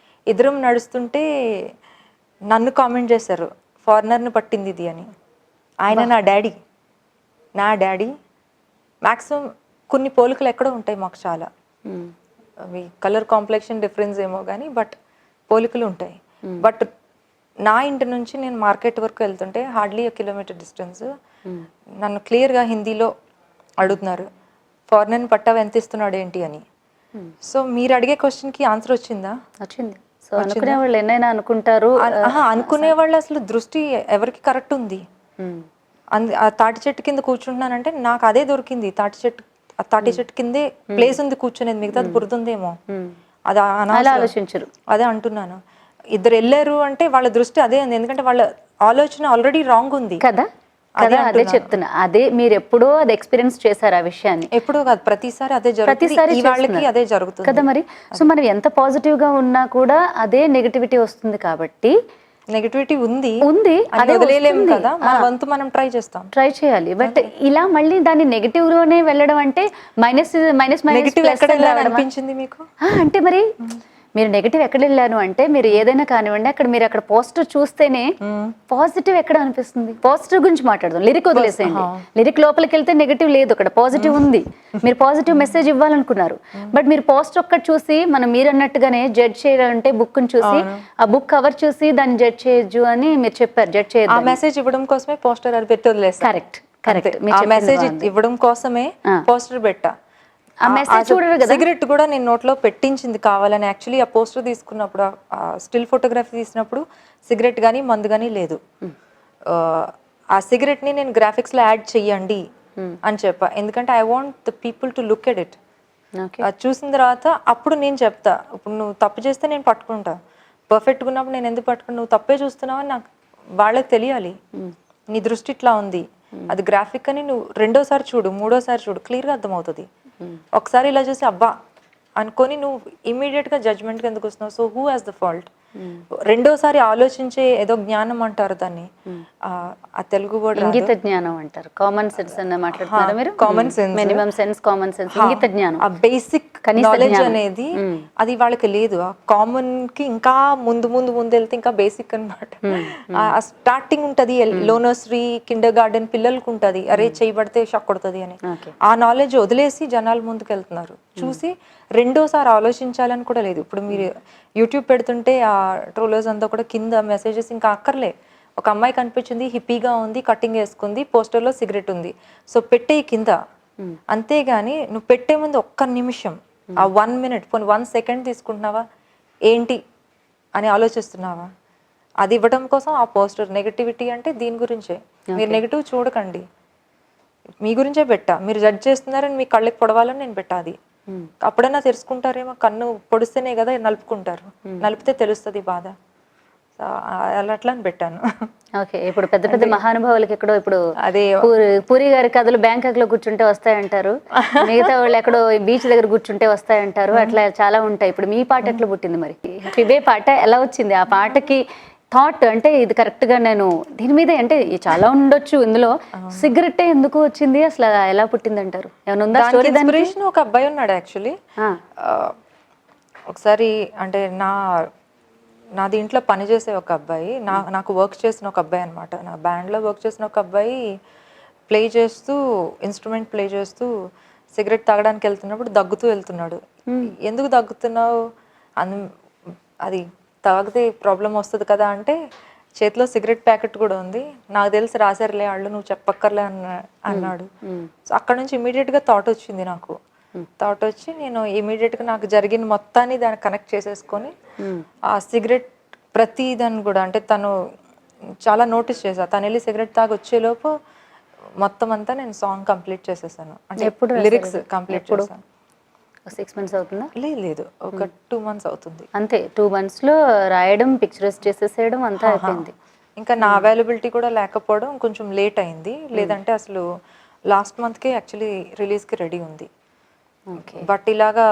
ఇద్దరం నడుస్తుంటే నన్ను కామెంట్ చేశారు, ఫారినర్ని పట్టింది ఇది అని. ఆయన నా డాడీ మ్యాక్సిమం కొన్ని పోలికలు ఎక్కడో ఉంటాయి మాకు చాలా, అవి కలర్ కాంప్లెక్షన్ డిఫరెన్స్ ఏమో కానీ బట్ పోలికలు ఉంటాయి. బట్ నా ఇంటి నుంచి నేను మార్కెట్ వరకు వెళ్తుంటే హార్డ్లీ 1 kilometer డిస్టెన్స్, నన్ను క్లియర్గా హిందీలో అడుగుతున్నారు, ఫారినర్ని పట్టావు ఎంత ఇస్తున్నాడు ఏంటి అని. సో మీరు అడిగే క్వశ్చన్కి ఆన్సర్ వచ్చిందా? వచ్చింది. సో అనుకునే వాళ్ళు ఎన్నైనా అనుకుంటారు. అనుకునే వాళ్ళు అసలు దృష్టి ఎవరికి కరెక్ట్ ఉంది? ఆ తాటి చెట్టు కింద కూర్చుంటున్నానంటే నాకు అదే దొరికింది, తాటి చెట్టు కిందే ప్లేస్ ఉంది కూర్చునేది, మిగతాది బురదుందేమో, అది ఆలోచించరు. అదే అంటున్నాను, ఇద్దరు వెళ్ళారు అంటే వాళ్ళ దృష్టి అదే ఉంది, ఎందుకంటే వాళ్ళ ఆలోచన ఆల్రెడీ రాంగ్ ఉంది కదా. అదే చెప్తున్నా, అదే మీరు ఎప్పుడో అది ఎక్స్పీరియన్స్ చేశారు ఆ విషయాన్ని. ఎప్పుడో కాదు, ప్రతిసారి అదే జరుగుతుంది, వాళ్ళకి అదే జరుగుతుంది కదా. మరి సో మనం ఎంత పాజిటివ్ గా ఉన్నా కూడా అదే నెగటివిటీ వస్తుంది. కాబట్టి నెగటివిటీ ఉంది ఉంది, అది అదే వదిలేయలేం వస్తుంది. కదా, మన వంతు మనం ట్రై చేస్తాం. ట్రై చేయాలి. బట్ ఇలా మళ్ళీ దాన్ని నెగిటివ్ లోనే వెళ్ళడం అంటే minus minus minus negative plus ఎక్కడ వెళ్ళాలని అనిపించింది మీకు? అంటే మరి మీరు నెగిటివ్ ఎక్కడ వెళ్ళాను అంటే మీరు ఏదైనా కానివ్వండి, అక్కడ మీరు అక్కడ పాజిటివ్ చూస్తేనే పాజిటివ్ ఎక్కడ అనిపిస్తుంది. పాజిటివ్ గురించి మాట్లాడదాం, లిరిక్ వదిలేసేయండి. లిరిక్ లోపలికి వెళ్తే నెగిటివ్ లేదు, అక్కడ పాజిటివ్ ఉంది. మీరు పాజిటివ్ మెసేజ్ ఇవ్వాలనుకున్నారు, బట్ మీరు పాజిటివ్ ఒక్కటి చూసి మీరు అన్నట్టుగానే జడ్జ్ చేయాలంటే బుక్ ని చూసి ఆ బుక్ కవర్ చూసి దాన్ని జడ్జ్ చేయొచ్చు అని మీరు చెప్పారు. జడ్జ్ చేయొద్దు, ఆ మెసేజ్ ఇవ్వడం కోసమే పోస్టర్ అది పెట్టి వదిలేసాను. Correct correct. ఆ మెసేజ్ ఇవ్వడం కోసమే పోస్టర్ పెట్టా. ఆ మెసేజ్ చూడరు కదా. సిగరెట్ కూడా నేను నోట్లో పెట్టించింది కావాలని. యాక్చువల్లీ ఆ పోస్టర్ తీసుకున్నప్పుడు, స్టిల్ ఫోటోగ్రఫీ తీసినప్పుడు సిగరెట్ కానీ మందు కానీ లేదు. ఆ సిగరెట్ ని నేను గ్రాఫిక్స్ లో యాడ్ చెయ్యండి అని చెప్పా, ఎందుకంటే I want the people to look at it. చూసిన తర్వాత అప్పుడు నేను చెప్తా, ఇప్పుడు నువ్వు తప్పు చేస్తే నేను పట్టుకుంటా, పర్ఫెక్ట్గా ఉన్నప్పుడు నేను ఎందుకు పట్టుకుని, నువ్వు తప్పే చూస్తున్నావు అని నాకు వాళ్ళకి తెలియాలి. నీ దృష్టి ఇట్లా ఉంది, అది గ్రాఫిక్ అని నువ్వు రెండోసారి చూడు, మూడోసారి చూడు, క్లియర్గా అర్థమవుతుంది. ఒకసారి ఇలా చూసి అబ్బా అనుకొని నువ్వు ఇమీడియట్గా జడ్జ్మెంట్కి ఎందుకు వస్తున్నావు? So who has the fault? రెండోసారి ఆలోచించే ఏదో జ్ఞానం అంటారు దాన్ని, ఆ తెలుగు వర్డ్ ఇంగిత జ్ఞానం అంటారు. కామన్ సెన్స్ అన్న మాట్లాడుతున్నారు మీరు. Common sense, minimum sense, common sense, ఇంగిత జ్ఞానం, ఆ బేసిక్ నాలెడ్జ్ అనేది అది వాళ్ళకి లేదు. ఆ కామన్ కి ఇంకా ముందు ముందు ముందు వెళ్తే ఇంకా బేసిక్ అనమాట. ఆ స్టార్టింగ్ ఉంటది, లో నర్సరీ, కిండర్ గార్డెన్ పిల్లలకు ఉంటది, అరే చేయబడితే షాక్ కొడుతుంది అని. ఆ నాలెడ్జ్ వదిలేసి జనాలు ముందుకు వెళ్తున్నారు. చూసి రెండోసారి ఆలోచించాలని కూడా లేదు. ఇప్పుడు మీరు యూట్యూబ్ పెడుతుంటే ఆ ట్రోలర్స్ అంతా కూడా కింద మెసేజెస్ ఇంకా అక్కర్లే. ఒక అమ్మాయి కనిపించింది, హిప్పీగా ఉంది, కటింగ్ వేసుకుంది, పోస్టర్లో సిగరెట్ ఉంది, సో పెట్టే కింద. అంతేగాని నువ్వు పెట్టే ముందు ఒక్క నిమిషం, ఆ 1 minute, పోనీ 1 second తీసుకుంటున్నావా ఏంటి అని ఆలోచిస్తున్నావా? అది ఇవ్వడం కోసం ఆ పోస్టర్. నెగటివిటీ అంటే దీని గురించే. మీరు నెగటివ్ చూడకండి, మీ గురించే పెట్టా. మీరు జడ్జ్ చేస్తున్నారని మీ కళ్ళకి పొడవాలని నేను పెట్టా. అది అప్పుడైనా తెలుసుకుంటారేమో, కన్ను పొడిస్తేనే కదా నలుపుకుంటారు, నలిపితే తెలుస్తుంది బాధ. అట్లా అని పెట్టాను. ఓకే. ఇప్పుడు పెద్ద పెద్ద మహానుభావులకి ఎక్కడో, ఇప్పుడు అదే పూరి గారి కథలు బ్యాంకాక్ లో కూర్చుంటే వస్తాయంటారు, మిగతా వాళ్ళు ఎక్కడో బీచ్ దగ్గర కూర్చుంటే వస్తాయంటారు, అట్లా చాలా ఉంటాయి. ఇప్పుడు మీ పాట ఎట్లా పుట్టింది మరి? ఫిబే పాట ఎలా వచ్చింది? ఆ పాటకి థాట్ అంటే ఇది కరెక్ట్ గా నేను దీని మీద అంటే చాలా ఉండొచ్చు, ఇందులో సిగరెట్ ఎందుకు వచ్చింది, అసలు ఎలా పుట్టింది అంటారు? ఏమైనా ఉందా స్టోరీ? ఇన్స్పిరేషన్ ఒక అబ్బాయి ఉన్నాడు యాక్చువల్లీ. ఒకసారి అంటే నా దీంట్లో పనిచేసే ఒక అబ్బాయి, నాకు వర్క్ చేసిన ఒక అబ్బాయి అనమాట, నా బ్యాండ్లో వర్క్ చేసిన ఒక అబ్బాయి ప్లే చేస్తూ, ఇన్స్ట్రుమెంట్ ప్లే చేస్తూ సిగరెట్ తాగడానికి వెళ్తున్నప్పుడు దగ్గుతూ వెళ్తున్నాడు. ఎందుకు దగ్గుతున్నావు? అది తాగితే ప్రాబ్లం వస్తుంది కదా అంటే, చేతిలో సిగరెట్ ప్యాకెట్ కూడా ఉంది, నాకు తెలిసి రాశారులే వాళ్ళు, నువ్వు చెప్పక్కర్లే అన్నాడు. సో అక్కడ నుంచి ఇమీడియట్గా థాట్ వచ్చింది నాకు. థాట్ వచ్చి నేను ఇమీడియట్గా నాకు జరిగిన మొత్తాన్ని దాన్ని కనెక్ట్ చేసేసుకొని ఆ సిగరెట్ ప్రతి దాన్ని కూడా, అంటే తను చాలా నోటీస్ చేశా, తను వెళ్ళి సిగరెట్ తాగి వచ్చేలోపు మొత్తం అంతా నేను సాంగ్ కంప్లీట్ చేసేసాను. అంటే లిరిక్స్ కంప్లీట్ చేశాను. 6 months అవుతుందా? లేదు, ఒక 2 months అవుతుంది అంతే. 2 months లో రాయడం, పిక్చరైజ్ చేసేసేయడం అంతా అయిపోయింది. ఇంకా నా అవైలబిలిటీ కూడా లేకపోవడం కొంచెం లేట్ అయింది. లేదంటే అసలు లాస్ట్ మంత్కే యాక్చువల్లీ రిలీజ్కి రెడీ ఉంది. బట్ ఇలాగా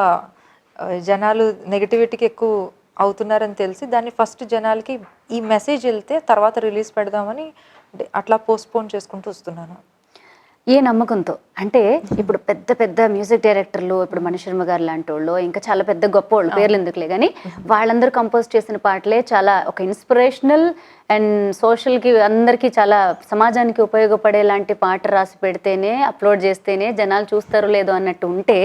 జనాలు నెగటివిటీకి ఎక్కువ అవుతున్నారని తెలిసి దాన్ని ఫస్ట్ జనాలకి ఈ మెసేజ్ వెళ్తే తర్వాత రిలీజ్ పెడదామని అట్లా పోస్ట్పోన్ చేసుకుంటూ వస్తున్నాను. ఏ నమ్మకంతో అంటే ఇప్పుడు పెద్ద పెద్ద మ్యూజిక్ డైరెక్టర్లు, ఇప్పుడు మణిశర్మ గారు లాంటి వాళ్ళు, ఇంకా చాలా పెద్ద గొప్ప వాళ్ళు, పేర్లు ఎందుకులే కానీ, వాళ్ళందరూ కంపోజ్ చేసిన పాటలే చాలా ఒక ఇన్స్పిరేషనల్ అండ్ సోషల్కి అందరికీ చాలా సమాజానికి ఉపయోగపడేలాంటి పాట రాసి పెడితేనే, అప్లోడ్ చేస్తేనే జనాలు చూస్తారో లేదో అన్నట్టు ఉంటే,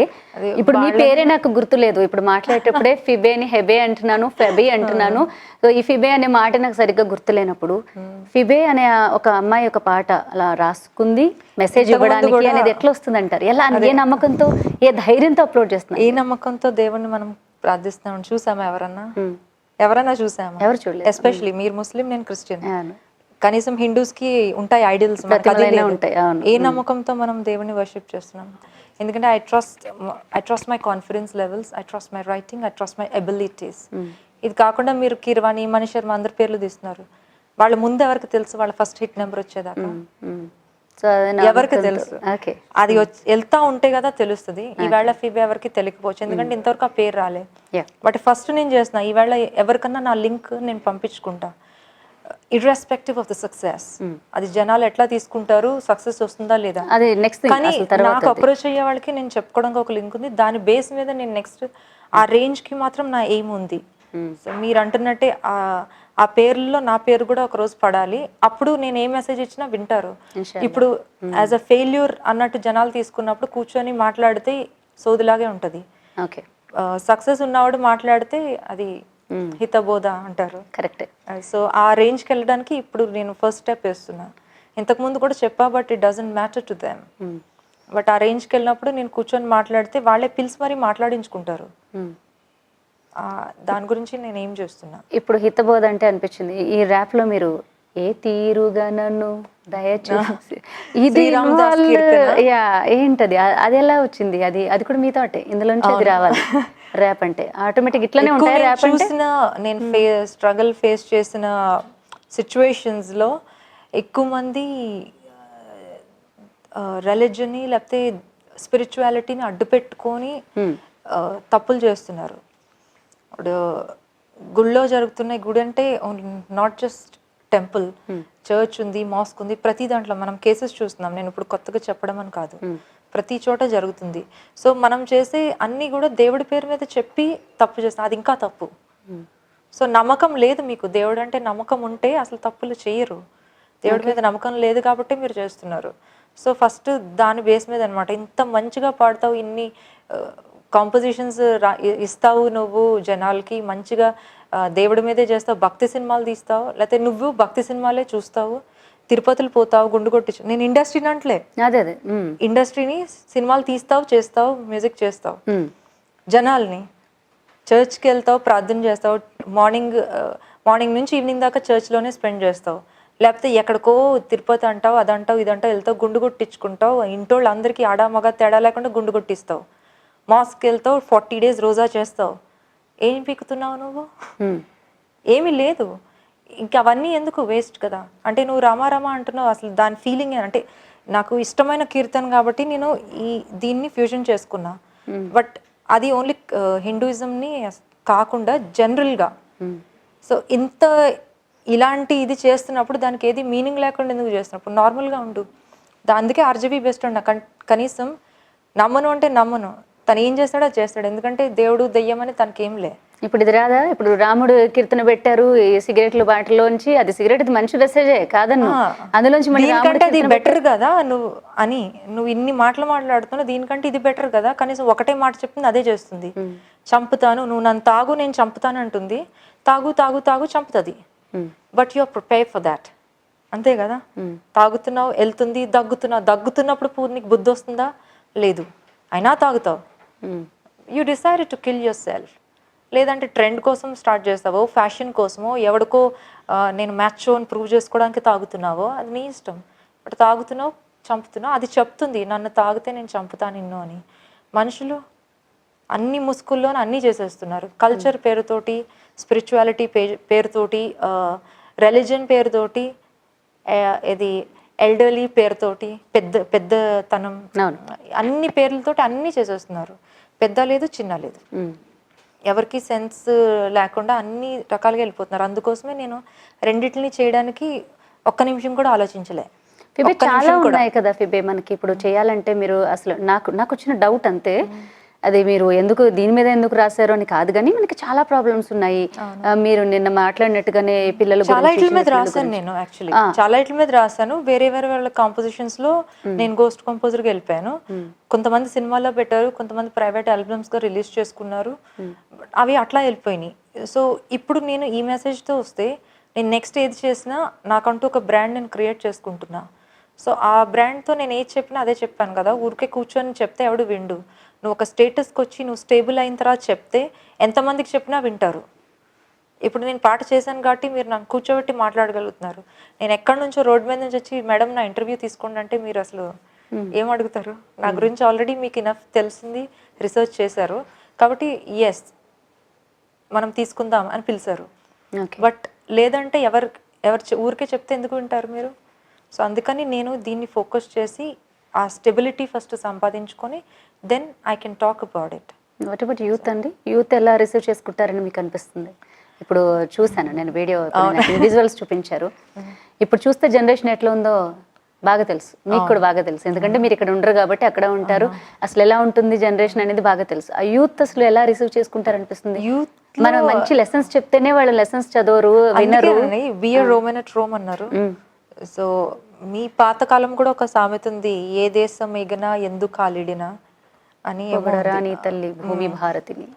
ఇప్పుడు మీ పేరే నాకు గుర్తులేదు. ఇప్పుడు మాట్లాడేటప్పుడే ఫిబేని హెబే అంటున్నాను, ఫెబే అంటున్నాను. సో ఈ ఫిబే అనే మాట నాకు సరిగ్గా గుర్తులేనప్పుడు, ఫిబే అనే ఒక అమ్మాయి ఒక పాట అలా రాసుకుంది మెసేజ్ ఇవ్వడానికి అనేది ఎట్లా వస్తుంది అంటారు? ఎలా, ఏ నమ్మకంతో, ఏ ధైర్యంతో అప్లోడ్ చేస్తున్నారు? ఏ నమ్మకంతో దేవుణ్ణి మనం ప్రార్థిస్తాం. చూసామా ఎవరన్నా చూసామా? ఎవరు చూడలేదు. ఎస్పెషలీ మీరు ముస్లిం, నేను క్రిస్టియన్. కనీసం హిందూస్ కి ఉంటాయి ఐడల్స్, ఉంటాయి. ఏ నమ్మకంతో మనం దేవుని వర్షిప్ చేస్తున్నాం? ఎందుకంటే I trust my confidence levels, I trust my writing, I trust my abilities. ఇది కాకుండా మీరు కీరవాణి, మణిశర్మ అందరి పేర్లు తీస్తున్నారు. వాళ్ళ ముందు ఎవరికి తెలుసు వాళ్ళ ఫస్ట్ హిట్ నెంబర్ వచ్చేదాకా? ఎవరికి తెలుసు? అది వెళ్తా ఉంటే కదా తెలుస్తుంది. ఈవేళ ఫిబే ఎవరికి తెలియకపోవచ్చు, ఎందుకంటే ఇంతవరకు ఆ పేరు రాలే. బట్ ఫస్ట్ నేను చేసిన ఈవేళ ఎవరికన్నా నా లింక్ నేను పంపించుకుంటా. Irrespective of the success. అది జనాలు ఎట్లా తీసుకుంటారు, సక్సెస్ వస్తుందా లేదా. అది నెక్స్ట్ కానీ నాకు అప్రోచ్ అయ్యే వాళ్ళకి నేను చెప్పుకోవడానికి ఒక లింక్ ఉంది, దాని బేస్ మీద నేను నెక్స్ట్ ఆ రేంజ్కి మాత్రం నా ఎయిమ్ ఉంది. సో మీరు అంటున్నట్టే ఆ పేర్లలో నా పేరు కూడా ఒక రోజు పడాలి, అప్పుడు నేను ఏ మెసేజ్ ఇచ్చినా వింటారు. ఇప్పుడు యాజ్ అ ఫెయిల్యూర్ అన్నట్టు జనాలు తీసుకున్నప్పుడు కూర్చొని మాట్లాడితే సోదిలాగే ఉంటుంది. సక్సెస్ ఉన్నవాడు మాట్లాడితే అది హితబోధ అంటారు. కరెక్ట్. సో ఆ రేంజ్కి వెళ్ళడానికి ఇప్పుడు నేను ఫస్ట్ స్టెప్ వేస్తున్నా. ఇంతకుముందు కూడా చెప్పా, but it doesn't matter to them. But ఆ రేంజ్కి వెళ్ళినప్పుడు నేను కూర్చొని మాట్లాడితే వాళ్ళే పిలిచి మరీ మాట్లాడించుకుంటారు. దాని గురించి నేను ఏం చేస్తున్నా. ఇప్పుడు హితబోధ అంటే అనిపించింది, ఈ ర్యాప్లో మీరు ఏ తీరుగా నన్ను దయచూసి ఇది ఏంటది, అది ఎలా వచ్చింది? అది కూడా మీతో ఇందులోంచి అది రావాలి. ర్యాప్ అంటే ఆటోమేటిక్ ఇట్లానే ఉంటాయి. ర్యాప్ చూసిన నేను స్ట్రగల్ ఫేస్ చేసిన సిచ్యువేషన్స్లో ఎక్కువ మంది రిలీజన్ని లేకపోతే స్పిరిచువాలిటీని అడ్డు పెట్టుకొని తప్పులు చేస్తున్నారు. ఇప్పుడు గుళ్ళో జరుగుతున్న గుడి అంటే నాట్ జస్ట్ టెంపుల్, చర్చ్ ఉంది, మాస్క్ ఉంది, ప్రతి దాంట్లో మనం కేసెస్ చూస్తున్నాం. నేను ఇప్పుడు కొత్తగా చెప్పడం అని కాదు, ప్రతి చోట జరుగుతుంది. సో మనం చేసే అన్నీ కూడా దేవుడి పేరు మీద చెప్పి తప్పు చేస్తాం, అది ఇంకా తప్పు. సో నమ్మకం లేదు మీకు, దేవుడు అంటే నమ్మకం ఉంటే అసలు తప్పులు చేయరు. దేవుడి మీద నమ్మకం లేదు కాబట్టి మీరు చేస్తున్నారు. సో ఫస్ట్ దాని బేస్ మీద అనమాట. ఇంత మంచిగా పాడతావు, ఇన్ని కాంపోజిషన్స్ ఇస్తావు నువ్వు జనాలకి, మంచిగా దేవుడి మీదే చేస్తావు, భక్తి సినిమాలు తీస్తావు, లేకపోతే నువ్వు భక్తి సినిమాలే చూస్తావు, తిరుపతిలో పోతావు, గుండు కొట్టించు. నేను ఇండస్ట్రీని అంటలే, ఇండస్ట్రీని సినిమాలు తీస్తావు, చేస్తావు, మ్యూజిక్ చేస్తావు, జనాల్ని చర్చ్కి వెళ్తావు, ప్రార్థన చేస్తావు, మార్నింగ్ నుంచి ఈవినింగ్ దాకా చర్చ్లోనే స్పెండ్ చేస్తావు, లేకపోతే ఎక్కడికో తిరుపతి అంటావు, అదంటావు, ఇదంటావు, వెళ్తావు, గుండు కొట్టించుకుంటావు, ఇంటోళ్ళు అందరికీ ఆడా మగ తేడా లేకుండా గుండు కొట్టిస్తావు, మాస్క్కి వెళ్తావు, 40 days రోజా చేస్తావు. ఏం పీకుతున్నావు నువ్వు? ఏమీ లేదు. ఇంకా అవన్నీ ఎందుకు, వేస్ట్ కదా. అంటే నువ్వు రామారామా అంటున్నావు, అసలు దాని ఫీలింగ్ అంటే నాకు ఇష్టమైన కీర్తన కాబట్టి నేను దీన్ని ఫ్యూజన్ చేసుకున్నా. బట్ అది ఓన్లీ హిందూయిజంని కాకుండా జనరల్గా. సో ఇలాంటి ఇది చేస్తున్నప్పుడు దానికి ఏది మీనింగ్ లేకుండా ఎందుకు చేస్తున్నప్పుడు నార్మల్గా ఉండు. అందుకే ఆర్జీబీ బెస్ట్ అన్న. కనీసం నమ్మను అంటే నమ్మను, తను ఏం చేస్తాడో చేస్తాడు, ఎందుకంటే దేవుడు దెయ్యం అని తనకేం లే. ఇప్పుడు ఇది రాదా, ఇప్పుడు రాముడు కీర్తన పెట్టారు, సిగరెట్లు బాటిలోంచి, అది సిగరెట్ ఇది మంచి మెసేజే కాదన్ను, అందులోంచి దీనికంటే అది బెటర్ కదా నువ్వు ఇన్ని మాటలు మాట్లాడుతున్నావు, దీనికంటే ఇది బెటర్ కదా. కనీసం ఒకటే మాట చెప్తుంది, అదే చేస్తుంది. చంపుతాను, నువ్వు నన్ను తాగు, నేను చంపుతాను అంటుంది. తాగు తాగు తాగు చంపుతుంది, but you are prepare for that. అంతే కదా. తాగుతున్నావు, వెళ్తుంది, దగ్గుతున్నప్పుడు నీకు బుద్ధి వస్తుందా? లేదు, అయినా తాగుతావు. You decide to kill yourself. లేదంటే ట్రెండ్ కోసం స్టార్ట్ చేస్తావో, ఫ్యాషన్ కోసమో, ఎవడికో నేను మ్యాచ్ షోని ప్రూవ్ చేసుకోవడానికి తాగుతున్నావో, అది నీ ఇష్టం. బట్ తాగుతున్నావు, చంపుతున్నావు. అది చెప్తుంది, నన్ను తాగితే నేను చంపుతా నిన్ను అని. మనుషులు అన్ని ముసుగుల్లోనే అన్నీ చేసేస్తున్నారు. కల్చర్ పేరుతోటి, స్పిరిచువాలిటీ పేరుతోటి, రిలీజన్ పేరుతోటి, ఇది ఎల్డర్లీ పేరుతోటి, పెద్దతనం, అన్ని పేర్లతోటి అన్నీ చేసేస్తున్నారు. పెద్ద లేదు, చిన్న లేదు, ఎవరికి సెన్స్ లేకుండా అన్ని రకాలుగా వెళ్ళిపోతున్నారు. అందుకోసమే నేను రెండింటిని చేయడానికి ఒక్క నిమిషం కూడా ఆలోచించలే. ఫిబే చాలా ఉన్నాయి కదా ఫిబే మనకి ఇప్పుడు చేయాలంటే. మీరు అసలు నాకు వచ్చిన డౌట్ అంతే, అది మీరు దీని మీద ఎందుకు రాశారు అని కాదు, కానీ మనకి చాలా ప్రాబ్లమ్స్ ఉన్నాయి. మీరు నిన్న మాట్లాడినట్టుగానే పిల్లలు చాలా ఇట్ల మీద రాశాను నేను. యాక్చువల్లీ చాలా ఇట్ల మీద రాశాను. వేరే వాళ్ళ కాంపోజిషన్స్ లో నేను గోస్ట్ కంపోజర్గా వెళ్ళిపోయాను. కొంతమంది సినిమాలో పెట్టారు, కొంతమంది ప్రైవేట్ ఆల్బమ్స్ గా రిలీజ్ చేసుకున్నారు, అవి అట్లా వెళ్ళిపోయినాయి. సో ఇప్పుడు నేను ఈ మెసేజ్తో వస్తే, నేను నెక్స్ట్ ఏది చేసినా నాకంటూ ఒక బ్రాండ్ నేను క్రియేట్ చేసుకుంటున్నా. సో ఆ బ్రాండ్తో నేను ఏది చెప్పినా అదే చెప్పాను కదా. ఊరికే కూర్చొని చెప్తే ఎవడు విండు. నువ్వు ఒక స్టేటస్కి వచ్చి నువ్వు స్టేబుల్ అయిన తర్వాత చెప్తే ఎంతమందికి చెప్పినా వింటారు. ఇప్పుడు నేను పాట చేశాను కాబట్టి మీరు నన్ను కూర్చోబెట్టి మాట్లాడగలుగుతున్నారు. నేను ఎక్కడి నుంచో రోడ్ మీద నుంచి వచ్చి మేడం నా ఇంటర్వ్యూ తీసుకోండి అంటే మీరు అసలు ఏం అడుగుతారు? నా గురించి ఆల్రెడీ మీకు ఇనఫ్ తెలిసింది, రీసెర్చ్ చేశారు కాబట్టి ఎస్ మనం తీసుకుందాం అని పిలిచారు. బట్ లేదంటే ఎవరు ఊరికే చెప్తే ఎందుకు వింటారు మీరు? సో అందుకని నేను దీన్ని ఫోకస్ చేసి ఆ స్టెబిలిటీ ఫస్ట్ సంపాదించుకొని then I can talk about it. What about youth అండి? యూత్ ఎలా రిసీవ్ చేసుకుంటారని మీకు అనిపిస్తుంది? ఇప్పుడు చూసాను నేను వీడియో, విజువల్స్ చూపించారు. ఇప్పుడు చూస్తే జనరేషన్ ఎట్లా ఉందో బాగా తెలుసు, మీకు కూడా బాగా తెలుసు, ఎందుకంటే మీరు ఇక్కడ ఉండరు కాబట్టి అక్కడ ఉంటారు. అసలు ఎలా ఉంటుంది జనరేషన్ అనేది బాగా తెలుసు. ఆ యూత్ అసలు ఎలా రిసీవ్ చేసుకుంటారు అనిపిస్తుంది. మనం మంచి లెసన్స్ చెప్తేనే వాళ్ళు లెసన్స్ చదవరు, వినరు. రోమ్ అన్నారు. సో మీ పాతకాలం కూడా ఒక సామెత ఉంది, ఏ దేశం ఎగినా ఎందుకు కాలిడినా అని, రాణి తల్లి భూమి భారతిని.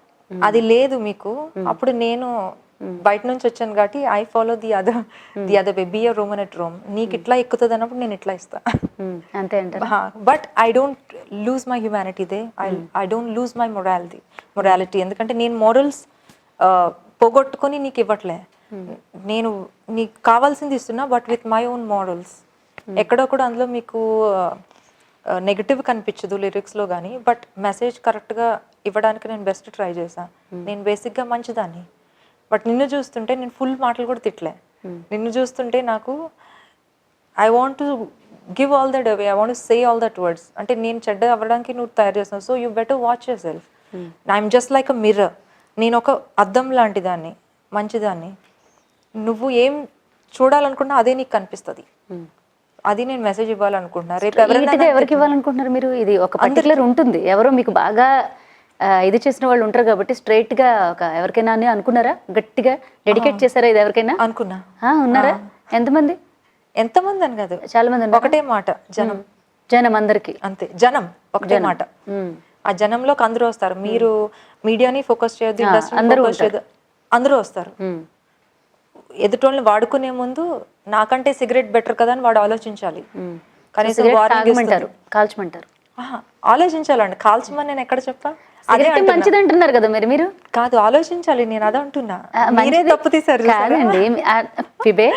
అది లేదు మీకు. అప్పుడు నేను బయట నుంచి వచ్చాను కాబట్టి I follow the other way, B a Roman at Rome. నీకు ఇట్లా ఎక్కుతుంది అన్నప్పుడు నేను ఇట్లా ఇస్తా, అంతే అంటారు. But I don't lose my humanity they, I don't lose my morality. ఎందుకంటే నేను మోరల్స్ పోగొట్టుకొని నీకు ఇవ్వట్లే, నేను నీకు కావాల్సింది ఇస్తున్నా, but with my own morals. ఎక్కడో కూడా అందులో మీకు నెగిటివ్ కనిపించదు లిరిక్స్లో కానీ, బట్ మెసేజ్ కరెక్ట్గా ఇవ్వడానికి నేను బెస్ట్ ట్రై చేశాను. నేను బేసిక్గా మంచిదాన్ని, బట్ నిన్ను చూస్తుంటే నేను ఫుల్ మాటలు కూడా తిట్టలే. నిన్ను చూస్తుంటే నాకు I want to give all that away, I want to say all that words. అంటే నేను చెడ్డ అవ్వడానికి నువ్వు తయారు చేస్తున్నావు, so you better watch your self. I'm just like a mirror. నేను ఒక అద్దం లాంటి దాన్ని, మంచిదాన్ని. నువ్వు ఏం చూడాలనుకున్నా అదే నీకు కనిపిస్తుంది. అది నేను మెసేజ్ ఇవ్వాలనుకుంటున్నా. రేపు ఎవరికి ఇవ్వాలనుకుంటున్నారు మీరు? ఇది ఒక పర్టికులర్ ఉంటుంది, ఎవరో మీకు బాగా ఇది చేసిన వాళ్ళు ఉంటారు కాబట్టి స్ట్రైట్ గా ఒక ఎవరికైనా అని అనుకున్నారా? గట్టిగా డెడికేట్ చేశారా ఇది ఎవరికైనా? అనుకున్నా. ఉన్నారా? ఎంతమంది అని కాదు, చాలా మంది. ఒకటే మాట, జనం అందరికి అంతే. జనం ఒకటే మాట. ఆ జనంలోకి అందరూ వస్తారు. మీరు మీడియాని ఫోకస్ చేయొద్దు, ఇండస్ట్రీ ఫోకస్ చేయొద్దు, అందరూ వస్తారు. ఎదుటోళ్ళని వాడుకునే ముందు నాకంటే సిగరెట్ బెటర్ కదా అని వాడు ఆలోచించాలి. కనీసం కాల్చమంటారు, ఆలోచించాలండి. కాల్చమని నేను ఎక్కడ చెప్పా? అదే మంచిది అంటున్నారు కదా మీరు. కాదు, ఆలోచించాలి. నేను అదే అంటున్నా, మీరే తప్పు తీసారు. కాదండి ఫిబే,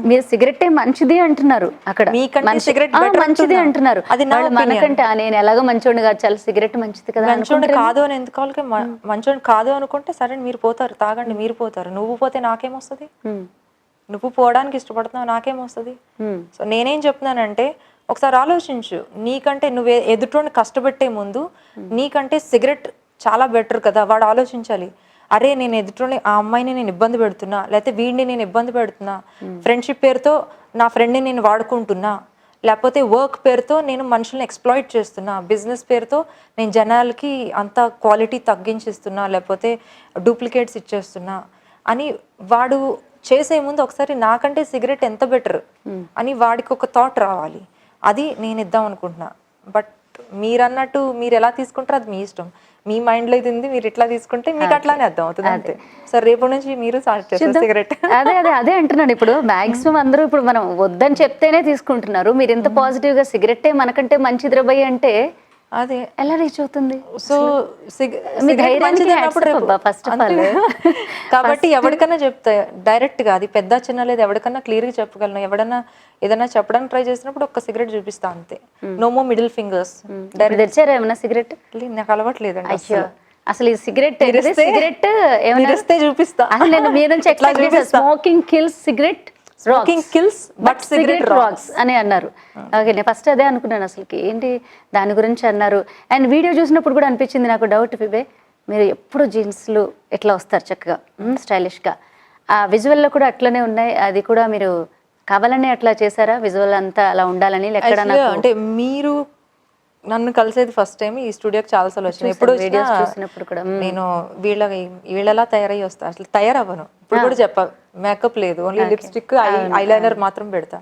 మీరు సిగరెట్ మంచిది అంటున్నారు, అక్కడ సిగరెట్ మంచిది అంటున్నారు. అది మనకంటే నేను ఎలాగో మంచోడిని కాదు, చాలా సిగరెట్ మంచిది కదా. మంచోడిని కాదు అని ఎందుకు వాళ్ళకి? మంచోడిని కాదు అనుకుంటే సరే మీరు పోతారు, తాగండి, మీరు పోతారు. నువ్వు పోతే నాకేమొస్తుంది? నువ్వు పోవడానికి ఇష్టపడుతున్నావు, నాకేమొస్తుంది? సో నేనేం చెప్తున్నానంటే ఒకసారి ఆలోచించు. నీకంటే నువ్వు ఎదుటోని కష్టపెట్టే ముందు నీకంటే సిగరెట్ చాలా బెటర్ కదా, వాడు ఆలోచించాలి. అరే నేను ఎదుటోని, ఆ అమ్మాయిని నేను ఇబ్బంది పెడుతున్నా, లేకపోతే వీడిని నేను ఇబ్బంది పెడుతున్నా, ఫ్రెండ్షిప్ పేరుతో నా ఫ్రెండ్ని నేను వాడుకుంటున్నా, లేకపోతే వర్క్ పేరుతో నేను మనుషుల్ని ఎక్స్ప్లాయిట్ చేస్తున్నా, బిజినెస్ పేరుతో నేను జనాలకి అంత క్వాలిటీ తగ్గించిస్తున్నా, లేకపోతే డూప్లికేట్స్ ఇచ్చేస్తున్నా అని వాడు చేసే ముందు ఒకసారి నాకంటే సిగరెట్ ఎంత బెటర్ అని వాడికి ఒక థాట్ రావాలి. అది నేను ఇద్దాం అనుకుంటున్నా. బట్ మీరు అన్నట్టు మీరు ఎలా తీసుకుంటారో అది మీ ఇష్టం. మీ మైండ్లో ఇది ఉంది, మీరు ఇట్లా తీసుకుంటే మీకు అట్లానే అర్థం అవుతుంది అంతే. సో రేపటి నుంచి మీరు స్టార్ట్ చేస్తారు సిగరెట్. అదే అంటున్నాను. ఇప్పుడు మాక్సిమం అందరూ ఇప్పుడు మనం వద్దని చెప్తేనే తీసుకుంటున్నారు. మీరు ఎంత పాజిటివ్ గా సిగరెట్టే మనకంటే మంచిది రబయ్యి అంటే అదే ఎలా రీచ్ అవుతుంది? సో ఫస్ట్ ఆఫ్ ఆల్ కాబట్టి ఎవరికైనా చెప్తా డైరెక్ట్ గా, అది పెద్ద చిన్న లేదు, ఎవరికన్నా క్లియర్ గా చెప్పగలను. ఎవడన్నా ఏదైనా చెప్పడానికి ట్రై చేసినప్పుడు ఒక్క సిగరెట్ చూపిస్తా అంతే. No more middle fingers. తెచ్చారా ఏమన్నా సిగరెట్? నాకు అలవాట్లేదండి అసలు. ఈ సిగరెట్ సిగరెట్ ఏమైనా చూపిస్తా. నేను మీ నుంచి ఎక్స్పెక్ట్ చేశాను, smoking kills, cigarette kills but cigarette rocks అని అన్నారు. ఓకే, నేను ఫస్ట్ అదే అనుకున్నాను, అసలుకి ఏంటి దాని గురించి అన్నారు. అండ్ వీడియో చూసినప్పుడు కూడా అనిపించింది నాకు డౌట్, ఫిబే మీరు ఎప్పుడు జీన్స్లు ఎట్లా వస్తారు చక్కగా స్టైలిష్గా, ఆ విజువల్లో కూడా అట్లనే ఉన్నాయి. అది కూడా మీరు కావాలని అట్లా చేశారా? విజువల్ అంతా అలా ఉండాలని ఎక్కడ? అంటే మీరు నన్ను కలిసేది ఫస్ట్ టైం ఈ స్టూడియోకి చాలాసార్లు వచ్చినాయి. ఎప్పుడు వీడియోస్ చూసినప్పుడు కూడా నేను వీళ్ళలా తయారయ్యి వస్తా, అసలు తయారవ్వను. ఇప్పుడు కూడా చెప్పా, మేకప్ లేదు, ఓన్లీ లిప్స్టిక్, ఐలైనర్ మాత్రం పెడతా.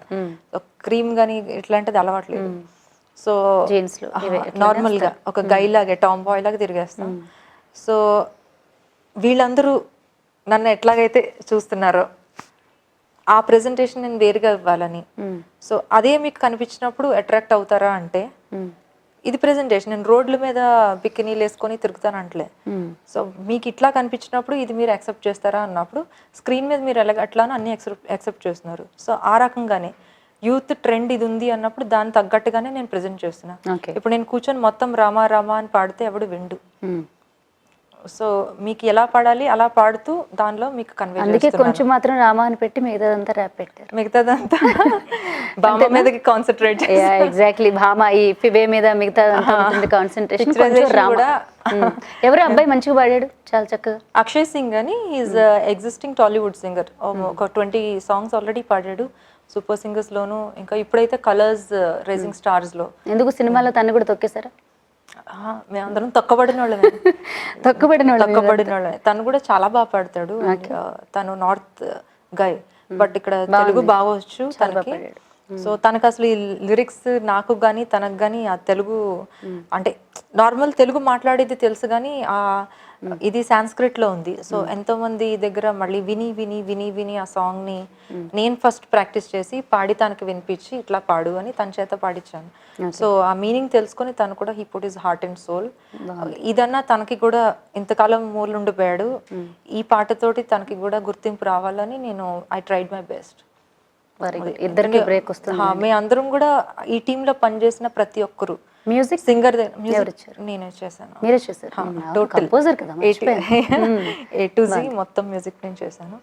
క్రీమ్ కానీ ఇట్లాంటిది అలవాట్లేదు. సో నార్మల్ గా ఒక గై లాగే, టామ్ బాయ్ లాగా తిరిగేస్తాం. సో వీళ్ళందరూ నన్ను ఎట్లాగైతే చూస్తున్నారో ఆ ప్రెజెంటేషన్ నేను వేరుగా ఇవ్వాలని. సో అదే మీకు కనిపించినప్పుడు అట్రాక్ట్ అవుతారా అంటే, ఇది ప్రెజెంటేషన్, నేను రోడ్ల మీద బికినీలు వేసుకొని తిరుగుతాను అంటలే. సో మీకు ఇట్లా కనిపించినప్పుడు ఇది మీరు యాక్సెప్ట్ చేస్తారా అన్నప్పుడు, స్క్రీన్ మీద మీరు అట్లానో అన్ని యాక్సెప్ట్ చేస్తున్నారు. సో ఆ రకంగానే యూత్ ట్రెండ్ ఇది ఉంది అన్నప్పుడు దాని తగ్గట్టుగానే నేను ప్రెజెంట్ చేస్తున్నా. ఇప్పుడు నేను కూర్చొని మొత్తం రామా రామా అని పాడితే ఎవడు విండు. సో మీకు ఎలా పాడాలి అలా పాడుతూ దానిలో మీకు కన్వే అందుకే కొంచెం మాత్రం రామా అని పెట్టి మిగతాదంతా ర్యాప్ పెట్టారు. మిగతాదంతా భామ మీదకి కాన్సన్ట్రేట్ ఎగ్జాక్ట్లీ భామ ఈ ఫిబే మీద మిగతాదంతా ఉంటుంది కాన్సన్ట్రేషన్. కొంచెం రామ. ఎవరు అబ్బాయి మంచిగా పాడాడు చాలా చక్కగా? అక్షయ్ సింగ్ అని ఈజ్ ఎగ్జిస్టింగ్ టాలీవుడ్ సింగర్. ఒక 20 సాంగ్స్ ఆల్రెడీ పాడాడు సూపర్ సింగర్స్ లోను. ఇంకా ఇప్పుడైతే కలర్స్ రైజింగ్ స్టార్స్ లో. ఎందుకు సినిమాలో తను కూడా తొక్కేశారా? మేమందరం తొక్కబడిన వాళ్ళమే. తను కూడా చాలా బాగా పాడతాడు. తను నార్త్ గై బట్ ఇక్కడ తెలుగు బాగా వచ్చు తనకి. సో తనకు అసలు ఈ లిరిక్స్ నాకు కానీ తనకు కానీ ఆ తెలుగు అంటే నార్మల్ తెలుగు మాట్లాడేది తెలుసు కానీ ఆ ఇది సాంస్క్రిట్ లో ఉంది. సో ఎంతో మంది దగ్గర మళ్ళీ విని విని విని విని ఆ సాంగ్ ని నేను ఫస్ట్ ప్రాక్టీస్ చేసి పాడి తనకి వినిపించి ఇట్లా పాడు అని తన చేత పాడించాను. సో ఆ మీనింగ్ తెలుసుకొని తను కూడా he put his heart and soul. ఇదన్నా తనకి కూడా ఇంతకాలం మూలుండిపోయాడు. ఈ పాటతోటి తనకి కూడా గుర్తింపు రావాలని నేను ఐ ట్రైడ్ మై బెస్ట్. ఇద్దరికి బ్రేక్ వస్తుంది. మీ అందరం కూడా ఈ టీమ్ లో పనిచేసిన ప్రతి ఒక్కరు మ్యూజిక్ సింగర్ నేనే చేశాను. మీరే చేశారు? కంపోజర్ కదా. A to Z మొత్తం మ్యూజిక్ నేను చేశాను.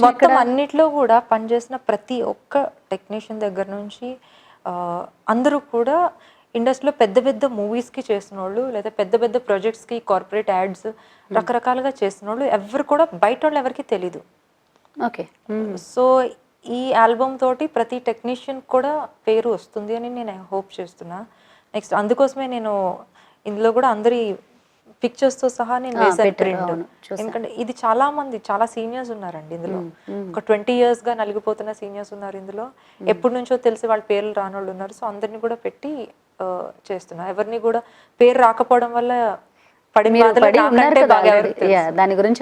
మొత్తం అన్నిట్లో కూడా పనిచేసిన ప్రతి ఒక్క టెక్నీషియన్ దగ్గర నుంచి అందరూ కూడా ఇండస్ట్రీలో పెద్ద పెద్ద మూవీస్కి చేసిన వాళ్ళు లేదా పెద్ద పెద్ద ప్రాజెక్ట్స్కి కార్పొరేట్ యాడ్స్ రకరకాలుగా చేసిన వాళ్ళు ఎవరు కూడా బయట వాళ్ళు ఎవరికి తెలీదు. ఓకే. సో ఈ ఆల్బమ్ తోటి ప్రతి టెక్నీషియన్ కూడా పేరు వస్తుంది అని నేను హోప్ చేస్తున్నా. నెక్స్ట్ అందుకోసమే నేను ఇందులో కూడా అందరి పిక్చర్స్తో సహా నేను వేసాను ప్రింట్. ఎందుకంటే ఇది చాలా మంది చాలా సీనియర్స్ ఉన్నారండి ఇందులో. ఒక 20 years గా నలిగిపోతున్న సీనియర్స్ ఉన్నారు ఇందులో. ఎప్పటి నుంచో తెలిసి వాళ్ళ పేర్లు రానోళ్ళు ఉన్నారు. సో అందరినీ కూడా పెట్టి చేస్తున్నా. ఎవరిని కూడా పేరు రాకపోవడం వల్ల దాని గురించి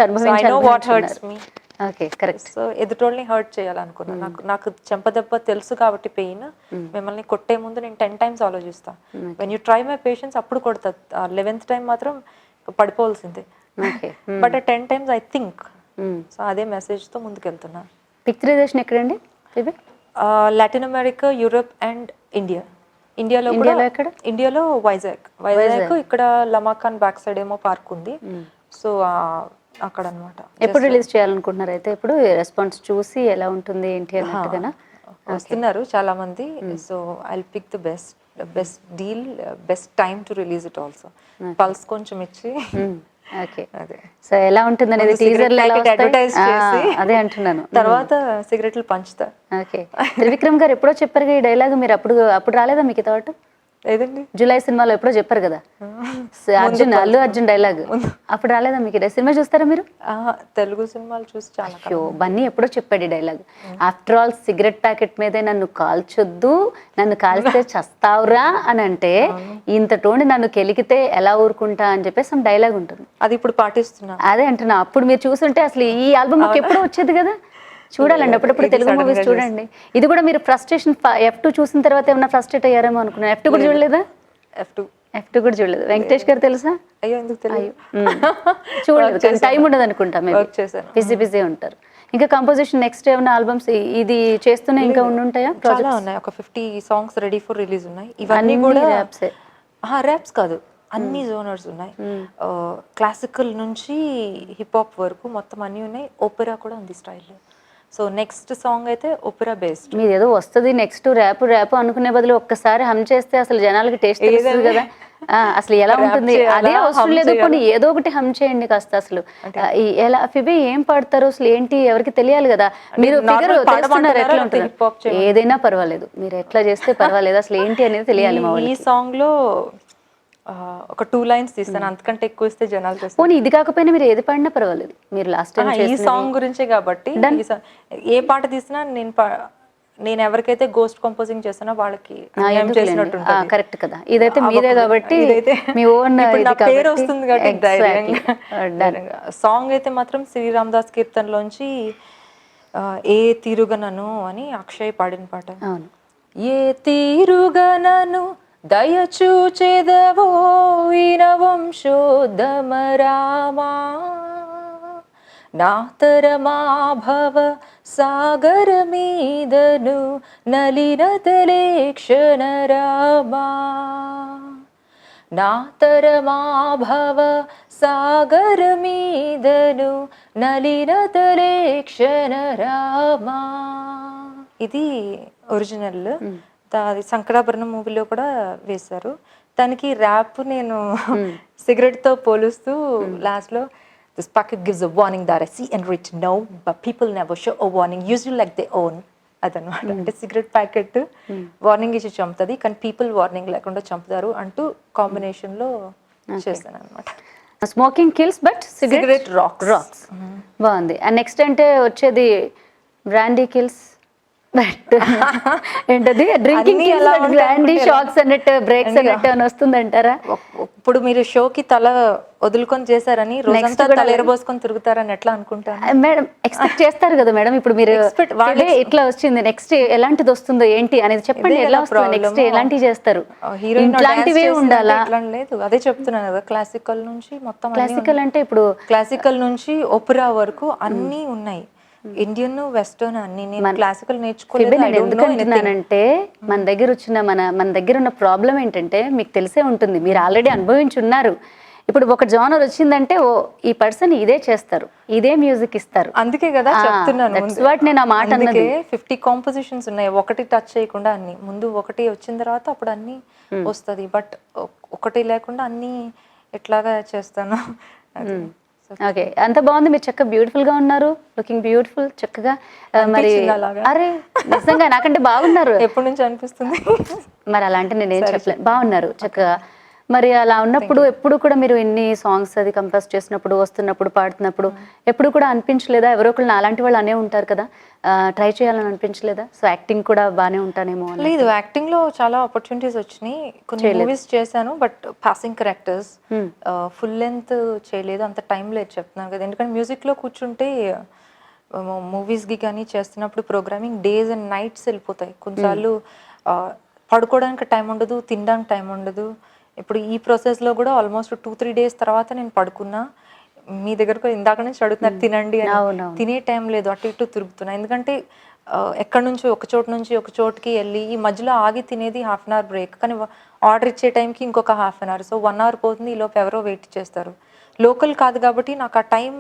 సో ఎదుటోళ్ళని హర్ట్ చేయాలనుకున్నా. నాకు చెంపదెబ్బ తెలుసు కాబట్టి పెయిన్ మిమ్మల్ని కొట్టే ముందు నేను 10 times ఆలోచిస్తా. When you try my patience అప్పుడు కొడతా. 11th time మాత్రం పడిపోవాల్సిందే. But 10 times I think. So అదే మెసేజ్ తో ముందుకెళ్తున్నా. పిక్చరైజేషన్ ఎక్కడండి? Latin America, Europe and India. ఇండియాలో వైజాగ్ ఇక్కడ లమాకాన్ బ్యాక్ సైడ్ ఏమో పార్క్ ఉంది. సో అక్కడ అన్నమాట. ఎప్పుడు రిలీజ్ చేయాలనుకుంటున్నారు? అయితే ఇప్పుడు రెస్పాన్స్ చూసి ఎలా ఉంటుంది ఏంటి అన్నట్టుగా వస్తున్నారు చాలా మంది. So I pick the best deal, best time to release it also. Pulse కొంచెం ఇచ్చి అదే. సో ఎలా ఉంటుంది అనేది టీజర్ అడ్వర్టైజ్ చేసి అదే అంటున్నాను. తర్వాత సిగరెట్లు పంచుతా. ఓకే. త్రివిక్రమ్ గారు ఎప్పుడో చెప్పారు ఈ డైలాగ్, మీరు అప్పుడు రాలేదా మీకు థాట్? ఏదండి? జులై సినిమాలో ఎప్పుడో చెప్పారు కదా అల్లు అర్జున్ డైలాగ్, అప్పుడు రాలేదా మీకు? సినిమా చూస్తారా మీరు? తెలుగు సినిమాలు చూసి చాలా. బన్నీ ఎప్పుడో చెప్పాడు ఈ dialogue. After all cigarette packet మీదే నన్ను కాల్చొద్దు, నన్ను కాల్స్తే చస్తావురా అని అంటే ఇంత టోని నన్ను కెలికితే ఎలా ఊరుకుంటా అని చెప్పేసి సమ్ డైలాగ్ ఉంటుంది. అది ఇప్పుడు పాటిస్తున్నా. అదే అంటున్నా. అప్పుడు మీరు చూసుంటే అసలు ఈ ఆల్బమ్ మాకు ఎప్పుడో వచ్చేది కదా. చూడాలండి అప్పుడప్పుడు తెలుగు మూవీస్ చూడండి. ఇది కూడా మీరు ఫ్రస్ట్రేషన్ F2 చూసిన తర్వాత ఏమన్నా ఫ్రస్ట్రేట్ అయ్యారేమో అనుకున్నాను. F2 కూడా చూడలేదా? F2 కూడా చూడలేదు. వెంకటేష్ గారు తెలుసా? అయ్యో ఎందుకు తెలియదు. చూడలేదు కానీ టైం ఉండదు అనుకుంటా. బిజీ ఉంటారు. ఇంకా కంపోజిషన్ నెక్స్ట్ ఏమైనా ఆల్బమ్స్ ఇది చేస్తూనే ఇంకా ఉంటాయా? చాలా ఉన్నాయి. ఒక 50 songs రెడీ ఫర్ రిలీజ్ ఉన్నాయి. ఇవన్నీ కూడా ర్యాప్స్ కాదు, అన్ని జోనర్స్ ఉన్నాయి. క్లాసికల్ నుంచి హిప్ హాప్ వరకు మొత్తం అన్నీ ఉన్నాయి. ఓపెరా కూడా ఉంది స్టైల్లో. సో నెక్స్ట్ సాంగ్ అయితే ఓపెరా బేస్డ్. మీరు ఏదో వస్తుంది నెక్స్ట్ ర్యాప్ అనుకునే బదులు ఒక్కసారి హమ్ చేస్తే అసలు జనాలకి టేస్ట్ తెలుస్తుంది కదా అసలు ఎలా ఉంటుంది. అదే అవసరం లేదు, కొన్ని ఏదో ఒకటి హమ్ చేయండి కాస్త. అసలు ఎలా ఫిబే ఏం పాడతారు అసలు ఏంటి ఎవరికి తెలియాలి కదా. మీరు ఫిగర్ తెలుస్తున్నారు ఎట్లా ఉంటుంది, ఏదైనా పర్వాలేదు, మీరు ఎట్లా చేస్తే పర్వాలేదు, అసలు ఏంటి అనేది తెలియాలి. ఈ సాంగ్ లో ఒక 2 lines తీస్తాను, అంతకంటే ఎక్కువ ఇస్తే జనాలు చేస్తారు. పోనీ ఇది కాకపోయినా మీరు ఏది పాడినా పర్వాలేదు. మీరు లాస్ట్ టైం ఈ సాంగ్ గురించే కాబట్టి ఏ పాట తీసినా నేను ఎవరికైతే గోస్ట్ కంపోజింగ్ చేస్తానో వాళ్ళకి చేసినట్టు కరెక్ట్ కదా. ఇదైతే మీరే కాబట్టి మీ ఓన్ పేరు వస్తుంది కాబట్టి. సాంగ్ అయితే మాత్రం శ్రీ రామదాస్ కీర్తనలోంచి ఏ తీరుగనను అని అక్షయ్ పాడిన పాట. ఏ తీరుగనను దయచూచెదవో వీరవంశోద్ధమ రామా, నాతరమా భవ సాగర మీదను నలిన తలేక్షణ రామా, నా తరమాభవ సాగర మీదను నలినతలే క్షణ రామా. ఇది ఒరిజినల్. అది శంకరాభరణం మూవీలో కూడా వేశారు. దానికి ర్యాప్ నేను సిగరెట్తో పోలుస్తూ లాస్ట్లో this packet gives a warning that I see and read know but people never show a warning usually like they own. అదనమాట. అంటే సిగరెట్ ప్యాకెట్ వార్నింగ్ ఇచ్చి చంపుతుంది కానీ పీపుల్ వార్నింగ్ లేకుండా చంపుతారు అంటూ కాంబినేషన్లో చేస్తాను అనమాట. Smoking kills but cigarette rocks. బాగుంది. అండ్ నెక్స్ట్ అంటే వచ్చేది బ్రాండీ కిల్స్ బట్ ఏంటది డ్రింకింగ్ బ్రాండీ షాక్స్ అన్నట్టు బ్రేక్స్ అన్నట్టు అని వస్తుందంటారా? ఇప్పుడు మీరు షోకి తల వదులుకొని చేశారని రోజంతా తల ఎరబోసుకొని తిరుగుతారని ఎట్లా అనుకుంటాను మేడం? ఎక్స్పెక్ట్ చేస్తారు కదా మేడం. ఇప్పుడు మీరు ఇట్లా వచ్చింది నెక్స్ట్ ఎలాంటిది వస్తుందో ఏంటి అనేది చెప్పండి. ఎలా వస్తుంది నెక్స్ట్ ఎలాంటివి చేస్తారు? ఇట్లాంటివే ఉండాలా? లేదు, అదే చెప్తున్నాను కదా. క్లాసికల్ నుంచి మొత్తం క్లాసికల్ అంటే ఇప్పుడు క్లాసికల్ నుంచి ఓపెరా వరకు అన్నీ ఉన్నాయి. ఇండియన్ వెస్టర్న్ అన్ని. నేను క్లాసికల్ నేర్చుకోలేదు. ఎందుకంటున్నానంటే మన దగ్గర ఉన్న ప్రాబ్లం ఏంటంటే మీకు తెలిసే ఉంటుంది, మీరు ఆల్రెడీ అనుభవించి ఉన్నారు. ఇప్పుడు ఒక జానర్ వచ్చిందంటే ఓ ఈ పర్సన్ ఇదే చేస్తారు, ఇదే మ్యూజిక్ ఇస్తారు. అందుకే కదా చెప్తున్నాను. నేను ఆ మాట అన్నది. 50 కాంపోజిషన్స్ ఉన్నాయి, ఒకటి టచ్ చేయకుండా అన్ని. ముందు ఒకటి వచ్చిన తర్వాత అప్పుడు అన్ని వస్తుంది. బట్ ఒకటి లేకుండా అన్ని ఎట్లాగా చేస్తాను. ఓకే, అంత బాగుంది. మీరు చక్కగా బ్యూటిఫుల్ గా ఉన్నారు, లుకింగ్ బ్యూటిఫుల్ చక్కగా. మరి అరే నిజంగా నాకంటే బాగున్నారు. ఎప్పటి నుంచి అనిపిస్తుంది మరి అలా అంటే నేనేం చెప్పలేదు, బాగున్నారు చక్కగా. మరి అలా ఉన్నప్పుడు ఎప్పుడు కూడా మీరు ఇన్ని సాంగ్స్ అది కంపోజ్ చేసినప్పుడు, వస్తున్నప్పుడు, పాడుతున్నప్పుడు ఎప్పుడు కూడా అనిపించలేదా? ఎవరో ఒకళ్ళు అలాంటి వాళ్ళు అనే ఉంటారు కదా, ట్రై చేయాలని అనిపించలేదా? సో యాక్టింగ్ కూడా బాగానే ఉంటానేమో. లేదు, యాక్టింగ్ లో చాలా ఆపర్చునిటీస్ వచ్చినాయి. కొన్ని మూవీస్ చేశాను but passing characters. Full length చేయలేదు, అంత టైం లేదు చెప్తున్నాను కదా. ఎందుకంటే మ్యూజిక్ లో కూర్చుంటే మూవీస్కి కానీ చేస్తున్నప్పుడు ప్రోగ్రామింగ్ డేస్ అండ్ నైట్స్ వెళ్ళిపోతాయి. కొన్నిసార్లు పడుకోవడానికి టైం ఉండదు, తినడానికి టైం ఉండదు. ఇప్పుడు ఈ ప్రాసెస్లో కూడా ఆల్మోస్ట్ 2-3 డేస్ తర్వాత నేను పడుకున్నా. మీ దగ్గరకు ఇందాక నుంచి అడుగుతున్నారు తినండి అని. తినే టైం లేదు, అటు ఇటు తిరుగుతున్నా. ఎందుకంటే ఎక్కడి నుంచి ఒక చోటు నుంచి ఒక చోటుకి వెళ్ళి ఈ మధ్యలో ఆగి తినేది 1/2 అవర్ బ్రేక్, కానీ ఆర్డర్ ఇచ్చే టైంకి ఇంకొక 1/2 అవర్. సో 1 అవర్ పోతుంది, ఈ లోపు ఎవరో వెయిట్ చేస్తారు. లోకల్ కాదు కాబట్టి నాకు ఆ టైం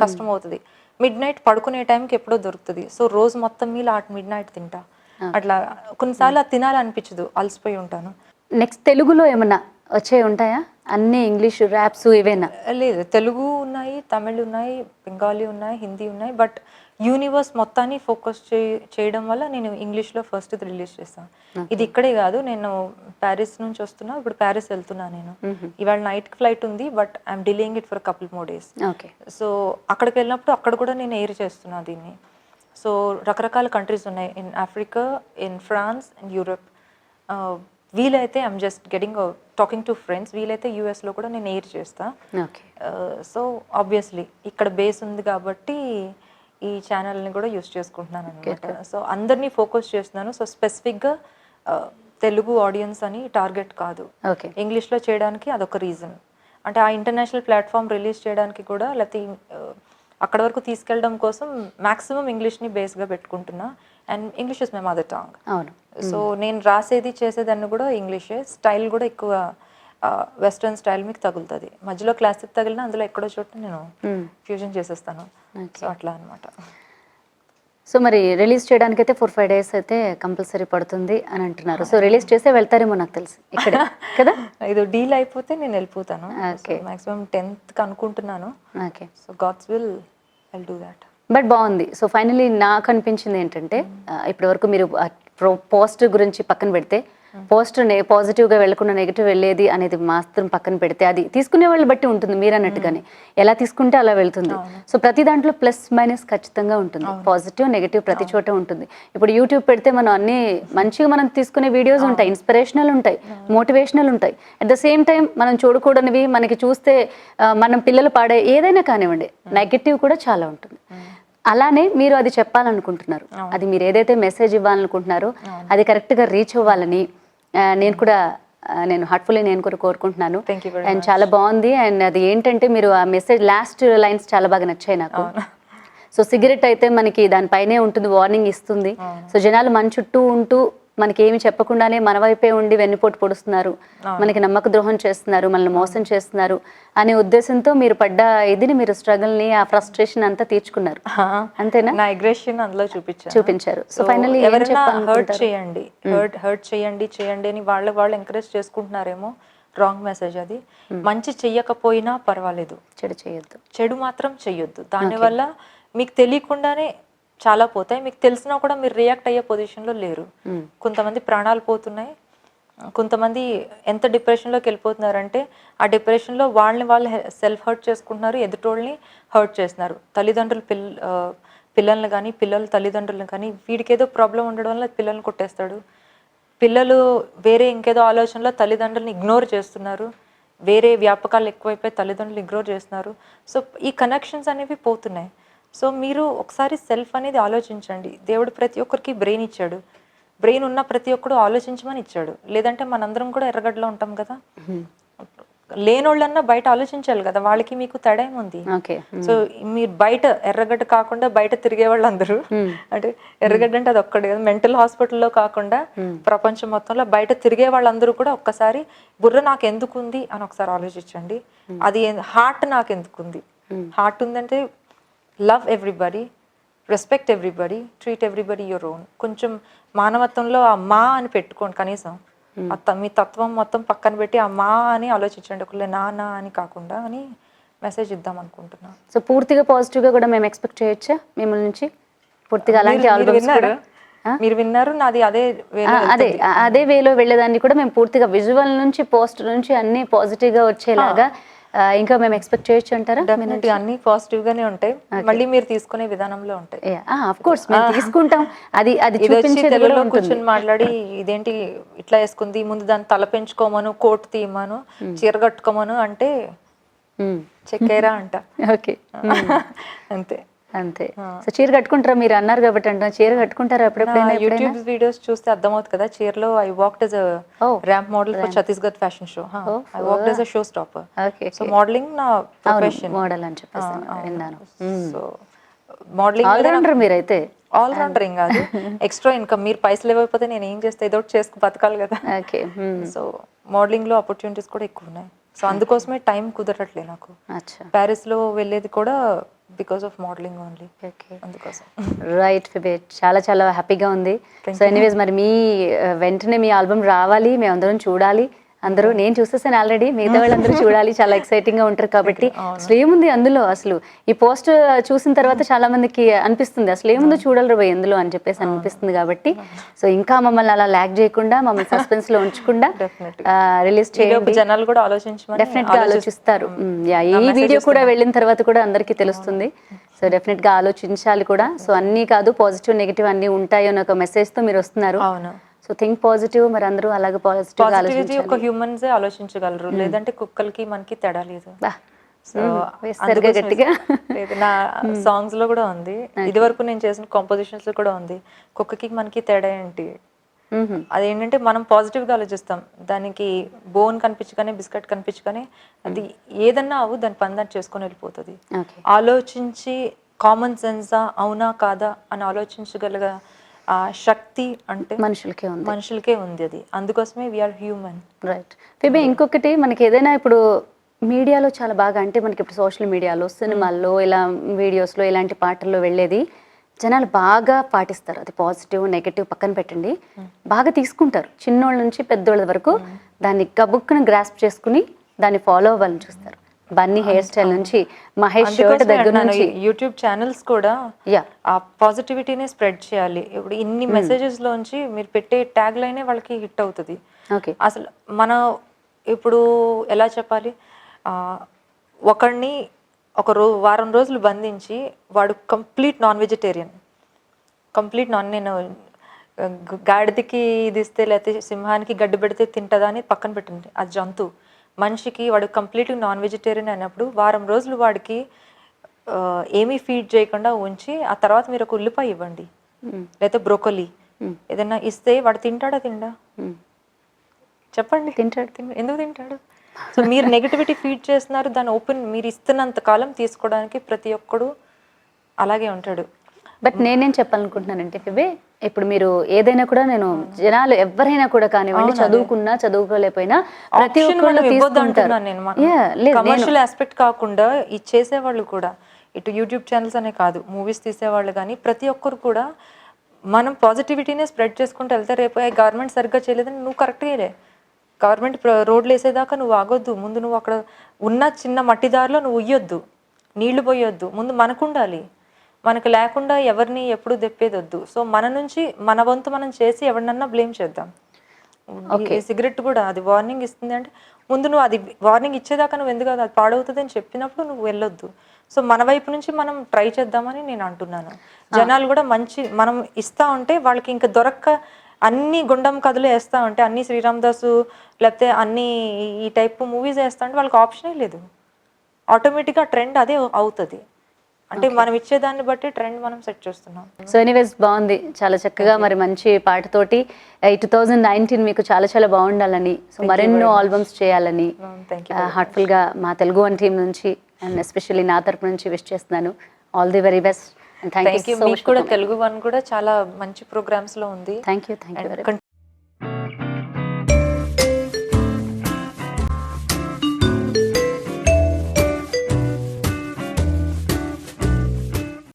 కష్టం అవుతుంది. మిడ్ నైట్ పడుకునే టైంకి ఎప్పుడో దొరుకుతుంది. సో రోజు మొత్తం మీద మిడ్ నైట్ తింటా. అట్లా కొన్నిసార్లు అది తినాలనిపించదు, అలసిపోయి ఉంటాను. నెక్స్ట్ తెలుగులో ఏమన్నా వచ్చే ఉంటాయా? అన్ని ఇంగ్లీష్ ర్యాప్స్ ఇవేనా? లేదు, తెలుగు ఉన్నాయి, తమిళ్ ఉన్నాయి, బెంగాలీ ఉన్నాయి, హిందీ ఉన్నాయి. బట్ యూనివర్స్ మొత్తాన్ని ఫోకస్ చేయడం వల్ల నేను ఇంగ్లీష్లో ఫస్ట్ రిలీజ్ చేస్తాను. ఇది ఇక్కడే కాదు, నేను ప్యారిస్ నుంచి వస్తున్నా, ఇప్పుడు ప్యారిస్ వెళ్తున్నా నేను. ఇవాళ నైట్కి ఫ్లైట్ ఉంది but I'm delaying it for couple more days. So అక్కడికి వెళ్ళినప్పుడు అక్కడ కూడా నేను ఎయిర్ చేస్తున్నా దీన్ని. సో రకరకాల కంట్రీస్ ఉన్నాయి, in Africa, in France and Europe. వీలైతే I'm just getting talking to friends. వీలైతే యూఎస్లో కూడా నేను ఎయిర్ చేస్తా. సో ఆబ్వియస్లీ ఇక్కడ బేస్ ఉంది కాబట్టి ఈ ఛానల్ని కూడా యూస్ చేసుకుంటున్నాను అనమాట. సో అందరినీ ఫోకస్ చేస్తున్నాను. సో స్పెసిఫిక్గా తెలుగు ఆడియన్స్ అని టార్గెట్ కాదు, ఇంగ్లీష్లో చేయడానికి అదొక రీజన్. అంటే ఆ ఇంటర్నేషనల్ ప్లాట్ఫామ్ రిలీజ్ చేయడానికి కూడా, లేకపోతే అక్కడ వరకు తీసుకెళ్ళడం కోసం మ్యాక్సిమం ఇంగ్లీష్ని బేస్గా పెట్టుకుంటున్నా. And English is my mother tongue. So నేను రాసేది చేసేదాన్ని కూడా ఇంగ్లీషే. స్టైల్ కూడా ఎక్కువ వెస్ట్రన్ స్టైల్ మీకు తగులుతుంది. మధ్యలో క్లాసిక్ తగిలినా అందులో ఎక్కడో చోట నేను ఫ్యూజన్ చేసేస్తాను. సో అట్లా అనమాట. సో మరి రిలీజ్ చేయడానికి అయితే 4-5 డేస్ అయితే కంపల్సరీ పడుతుంది అని అంటున్నారు. సో రిలీజ్ చేస్తే వెళ్తారేమో నాకు తెలిసి ఇక్కడ కదా. ఇది డీల్ అయిపోతే నేను వెళ్ళిపోతాను. మాక్సిమం 10th అనుకుంటున్నాను. So God's will I'll do that. But బాగుంది. సో ఫైనలీ నాకు అనిపించింది ఏంటంటే, ఇప్పటి వరకు మీరు పోస్ట్ గురించి పక్కన పెడితే, పోస్ట్ పాజిటివ్గా వెళ్లకుండా నెగిటివ్ వెళ్ళేది అనేది మాత్రం పక్కన పెడితే, అది తీసుకునే వాళ్ళని బట్టి ఉంటుంది. మీరు అన్నట్టుగానే ఎలా తీసుకుంటే అలా వెళ్తుంది. సో ప్రతి దాంట్లో ప్లస్ మైనస్ ఖచ్చితంగా ఉంటుంది, పాజిటివ్ నెగిటివ్ ప్రతి చోట ఉంటుంది. ఇప్పుడు యూట్యూబ్ పెడితే మనం అన్ని మంచిగా మనం తీసుకునే వీడియోస్ ఉంటాయి, ఇన్స్పిరేషనల్ ఉంటాయి, మోటివేషనల్ ఉంటాయి. అట్ ద సేమ్ టైం మనం చూడకూడనివి, మనకి చూస్తే మనం పిల్లలు పాడే ఏదైనా కానివ్వండి, నెగిటివ్ కూడా చాలా ఉంటుంది. అలానే మీరు అది చెప్పాలనుకుంటున్నారు, అది మీరు ఏదైతే మెసేజ్ ఇవ్వాలనుకుంటున్నారో అది కరెక్ట్గా రీచ్ అవ్వాలని నేను హార్ట్ఫుల్లీ నేను కూడా కోరుకుంటున్నాను. అండ్ చాలా బాగుంది. అండ్ అది ఏంటంటే మీరు ఆ మెసేజ్ లాస్ట్ లైన్స్ చాలా బాగా నచ్చాయి నాకు. సో సిగరెట్ అయితే మనకి దానిపైనే ఉంటుంది, వార్నింగ్ ఇస్తుంది. సో జనాలు మన చుట్టూ ఉంటూ మనకి ఏమి చెప్పకుండానే మన వైపే ఉండి వెన్నుపోటు పొడుస్తున్నారు, మనకి నమ్మక ద్రోహం చేస్తున్నారు, మనల్ని మోసం చేస్తున్నారు అనే ఉద్దేశంతో మీరు పడ్డ ఇదిని, మీరు స్ట్రగుల్ని, ఆ ఫ్రస్ట్రేషన్ అంతా తీర్చుకున్నారు, అంతేనా? నా అగ్రెషన్ అందులో చూపించారు. సో ఫైనల్లీ ఎవరైనా హర్ట్ చేయండి, హర్ట్ చేయండి అని వాళ్ళు ఎంకరేజ్ చేసుకుంటున్నారేమో, రాంగ్ మెసేజ్ అది. మంచి చెయ్యకపోయినా పర్వాలేదు, చెడు చేయొద్దు, చెడు మాత్రం చెయ్యొద్దు. దానివల్ల మీకు తెలియకుండానే చాలా పోతాయి. మీకు తెలిసినా కూడా మీరు రియాక్ట్ అయ్యే పొజిషన్లో లేరు. కొంతమంది ప్రాణాలు పోతున్నాయి, కొంతమంది ఎంత డిప్రెషన్లోకి వెళ్ళిపోతున్నారంటే ఆ డిప్రెషన్లో వాళ్ళు సెల్ఫ్ హర్ట్ చేసుకుంటున్నారు, ఎదుటోళ్ళని హర్ట్ చేస్తున్నారు. తల్లిదండ్రులు పిల్లల్ని కానీ, పిల్లలు తల్లిదండ్రులను కానీ, వీడికి ఏదో ప్రాబ్లం ఉండడం వల్ల పిల్లల్ని కొట్టేస్తాడు. పిల్లలు వేరే ఇంకేదో ఆలోచనలో తల్లిదండ్రులను ఇగ్నోర్ చేస్తున్నారు, వేరే వ్యాపకాలు ఎక్కువైపోయి తల్లిదండ్రులు ఇగ్నోర్ చేస్తున్నారు. సో ఈ కనెక్షన్స్ అనేవి పోతున్నాయి. సో మీరు ఒకసారి సెల్ఫ్ అనేది ఆలోచించండి. దేవుడు ప్రతి ఒక్కరికి బ్రెయిన్ ఇచ్చాడు, బ్రెయిన్ ఉన్న ప్రతి ఒక్కడు ఆలోచించమని ఇచ్చాడు. లేదంటే మనందరం కూడా ఎర్రగడ్డలో ఉంటాం కదా. లేనోళ్ళన్నా బయట ఆలోచించాలి కదా, వాళ్ళకి మీకు తేడా ఏముంది. సో మీరు బయట ఎర్రగడ్డ కాకుండా బయట తిరిగే వాళ్ళు అందరూ, అంటే ఎర్రగడ్డ అంటే అది ఒక్కడే కదా, మెంటల్ హాస్పిటల్లో కాకుండా ప్రపంచం మొత్తంలో బయట తిరిగే వాళ్ళందరూ కూడా ఒక్కసారి బుర్ర నాకు ఎందుకుంది అని ఒకసారి ఆలోచించండి. అది హార్ట్ నాకు ఎందుకుంది. హార్ట్ ఉందంటే love everybody, respect everybody, treat everybody your own. కొంచెం మానవత్వంలో ఆ మా అని పెట్టుకోండి కనీసం. మీ తత్వం మొత్తం పక్కన పెట్టి ఆ మా అని ఆలోచించండి, ఒకళ్ళు నా అని కాకుండా అని మెసేజ్ ఇద్దాం అనుకుంటున్నాను. సో పూర్తిగా పాజిటివ్గా కూడా మేము ఎక్స్పెక్ట్ చేయొచ్చా మిమ్మల్ని నుంచి? పూర్తిగా అలాంటి మీరు విన్నారు, నాది అదే వేలో వెళ్ళేదాన్ని కూడా మేము పూర్తిగా విజువల్ నుంచి, పోస్ట్ నుంచి అన్ని పాజిటివ్గా వచ్చేలాగా ఇంకా మేము ఎక్స్పెక్ట్ చేయొచ్చు అంటారా? అన్ని పాజిటివ్ గానే ఉంటాయి, మళ్ళీ మీరు తీసుకునే విధానంలో ఉంటాయి. ఆఫ్ కోర్స్ మేము తీసుకుంటాం. అది తెలుగులో కూర్చొని మాట్లాడి ఇదేంటి ఇట్లా వేసుకుంది, ముందు దాన్ని తల పెంచుకోమను, కోట్ తీయమను, చీర కట్టుకోమను అంటే చెక్కేరా అంట. ఓకే అంతే అంతే. సో చీర కట్టుకుంటారా మీరు అన్నారు కాబట్టి అంటే చీర కట్టుకుంటారా ఎప్పుడెప్పుడైనా? యూట్యూబ్ వీడియోస్ చూస్తే అర్థమవుతుంది కదా చీరలో. I walked as a ramp model for Chhattisgarh fashion show. I walked as a show stopper. So modelling నా ప్రొఫెషన్. మోడల్ అని చెప్పేసి విన్నాను. సో మోడలింగ్ ఆల్ రౌండర్ మీరైతే. ఆల్ రౌండర్ ఏం కాదు, ఎక్స్ట్రా ఇన్కమ్. మీరు పైసలు ఇవ్వకపోతే నేను ఏం చేస్తే ఏదో ఒకటి చేసుకు బతకాలి కదా. సో మోడలింగ్ లో ఆపర్చునిటీస్ కూడా ఎక్కువ ఉన్నాయి. సో అందుకోసమే టైం కుదరట్లేదు నాకు. ప్యారిస్ లో వెళ్ళేది కూడా బికాస్ ఆఫ్ మోడలింగ్ ఓన్లీ. అందుకోసం. రైట్ ఫిబే, చాలా చాలా హ్యాపీగా ఉంది. సో ఎనీవేస్ మరి మీ వెంటనే మీ ఆల్బమ్ రావాలి, మేము అందరం చూడాలి. అందరూ, నేను చూసేసాను ఆల్రెడీ, మిగతా వాళ్ళందరూ చూడాలి, చాలా ఎక్సైటింగ్ గా ఉంటారు కాబట్టి. అసలు ఏముంది అందులో, అసలు ఈ పోస్ట్ చూసిన తర్వాత చాలా మందికి అనిపిస్తుంది అసలు ఏముందో చూడాలి పోయి ఎందులో అని చెప్పేసి అనిపిస్తుంది కాబట్టి. సో ఇంకా మమ్మల్ని అలా ల్యాక్ చేయకుండా, మమ్మల్ని సస్పెన్స్ లో ఉంచకుండా రిలీజ్ చేయండి. జనాలు కూడా ఆలోచించమని డెఫినెట్ గా ఆలోచిస్తారు. ఈ వీడియో కూడా వెళ్ళిన తర్వాత కూడా అందరికీ తెలుస్తుంది. సో డెఫినెట్ గా ఆలోచించాలి కూడా. సో అన్నీ కాదు, పాజిటివ్ నెగిటివ్ అన్నీ ఉంటాయి అనే ఒక మెసేజ్ తో మీరు వస్తున్నారు. So think positive. మరి అందరూ అలాగే పాజిటివిటీ ఒక హ్యూమన్సే ఆలోచించగలరు, లేదంటే కుక్కలకి మనకి తేడా లేదు. లేదు, నా సాంగ్స్ లో కూడా ఉంది, ఇది వరకు నేను చేసిన కాంపోజిషన్స్ లో కూడా ఉంది. కుక్కకి మనకి తేడా ఏంటి, అదేంటంటే మనం పాజిటివ్ గా ఆలోచిస్తాం. దానికి బోన్ కనిపించగానే, బిస్కెట్ కనిపించగానే అది ఏదన్నా అవు దాని పని దాన్ని చేసుకొని వెళ్ళిపోతుంది. ఆలోచించి కామన్ సెన్సా అవునా కాదా అని ఆలోచించగలగ ఆ శక్తి అంటే మనుషులకే ఉంది. అది అందుకోసమే వీఆర్ హ్యూమన్. రైట్ ఫిబే, ఇంకొకటి మనకి ఏదైనా ఇప్పుడు మీడియాలో చాలా బాగా, అంటే మనకి ఇప్పుడు సోషల్ మీడియాలో, సినిమాల్లో, ఇలా వీడియోస్లో, ఇలాంటి పాటల్లో వెళ్ళేది జనాలు బాగా పాటిస్తారు. అది పాజిటివ్ నెగటివ్ పక్కన పెట్టండి, బాగా తీసుకుంటారు. చిన్నోళ్ళ నుంచి పెద్దోళ్ళ వరకు దాన్ని గబుక్కును గ్రాస్ప్ చేసుకుని దాన్ని ఫాలో అవ్వాలని చూస్తారు. బన్నీ హెయిర్ స్టైల్ నుంచి మహేష్ షర్ట్ దగ్గర నుంచి యూట్యూబ్ ఛానల్స్ కూడా ఆ పాజిటివిటీనే స్ప్రెడ్ చేయాలి. ఇప్పుడు ఇన్ని మెసేజెస్ లోంచి మీరు పెట్టే ట్యాగ్ లైనే వాళ్ళకి హిట్ అవుతుంది. అసలు మనం ఇప్పుడు ఎలా చెప్పాలి, ఒకడిని వారం రోజులు బంధించి వాడు కంప్లీట్ నాన్ వెజిటేరియన్, నేను గాడిదకి ఇది ఇస్తే లేకపోతే సింహానికి గడ్డి పెడితే తింటదా అని పక్కన పెట్టండి, అది జంతువు. మనిషికి వాడు కంప్లీట్గా నాన్ వెజిటేరియన్ అయినప్పుడు వారం రోజులు వాడికి ఏమీ ఫీడ్ చేయకుండా ఉంచి ఆ తర్వాత మీరు ఒక ఉల్లిపాయ ఇవ్వండి, లేకపోతే బ్రోకలీ ఏదైనా ఇస్తే వాడు తింటాడా? చెప్పండి. ఎందుకు తింటాడు? సో మీరు నెగిటివిటీ ఫీడ్ చేస్తున్నారు, దాన్ని మీరు ఇస్తున్నంత కాలం తీసుకోవడానికి ప్రతి ఒక్కడు అలాగే ఉంటాడు. బట్ నేనేం చెప్పాలనుకుంటున్నానంటే ఫిబే, ఇప్పుడు మీరు ఏదైనా కూడా నేను జనాలు ఎవరైనా కూడా కానివ్వండి, చదువుకున్నా చదువుకోలేకపోయినా ప్రతి ఒక్కళ్ళు తీసుకుంటారు. కమర్షియల్ ఆస్పెక్ట్ కాకుండా ఇది చేసేవాళ్ళు కూడా, ఇటు యూట్యూబ్ ఛానల్స్ అనే కాదు, మూవీస్ తీసేవాళ్ళు కానీ ప్రతి ఒక్కరు కూడా మనం పాజిటివిటీనే స్ప్రెడ్ చేసుకుంటూ వెళ్తే రేపు గవర్నమెంట్ సరిగ్గా చేయలేదని నువ్వు కరెక్ట్గా గవర్నమెంట్ రోడ్లు వేసేదాకా నువ్వు ఆగొద్దు. ముందు నువ్వు అక్కడ ఉన్న చిన్న మట్టి దారిలో నువ్వు ఉయ్యొద్దు, నీళ్లు పోయొద్దు. ముందు మనకు ఉండాలి, మనకు లేకుండా ఎవరిని ఎప్పుడు దెప్పేదొద్దు. సో మన నుంచి మన వంతు మనం చేసి ఎవరినన్నా బ్లేమ్ చేద్దాం. సిగరెట్ కూడా అది వార్నింగ్ ఇస్తుంది అంటే ముందు నువ్వు అది వార్నింగ్ ఇచ్చేదాకా నువ్వు ఎందుకు అది పాడవుతుంది అని చెప్పినప్పుడు నువ్వు వెళ్ళొద్దు. సో మన వైపు నుంచి మనం ట్రై చేద్దామని నేను అంటున్నాను. జనాలు కూడా మంచి మనం ఇస్తా ఉంటే వాళ్ళకి ఇంకా దొరక్క అన్ని గుండం కథలు వేస్తా ఉంటే, అన్ని శ్రీరామ్ దాసు లేకపోతే అన్ని ఈ టైప్ మూవీస్ వేస్తా ఉంటే వాళ్ళకి ఆప్షనే లేదు. ఆటోమేటిక్గా ట్రెండ్ అదే అవుతుంది. అంటే మనం ఇచ్చేదాన్ని బట్టి ట్రెండ్ మనం సెట్ చేస్తున్నాం. సో ఎనీవేస్ బాగుంది, చాలా చక్కగా మరి మంచి పాటతోటి 2019 మీకు చాలా చాలా బాగుండాలని, సో మరెన్నో ఆల్బమ్స్ చేయాలని హార్ట్ఫుల్ గా మా తెలుగు వన్ టీం నుంచి అండ్ ఎస్పెషల్లీ నా తరపు నుంచి విష్ చేస్తున్నాను. All the very best. Thank you. మీకు కూడా తెలుగు వన్ కూడా చాలా మంచి ప్రోగ్రామ్స్ లో ఉంది. Thank you.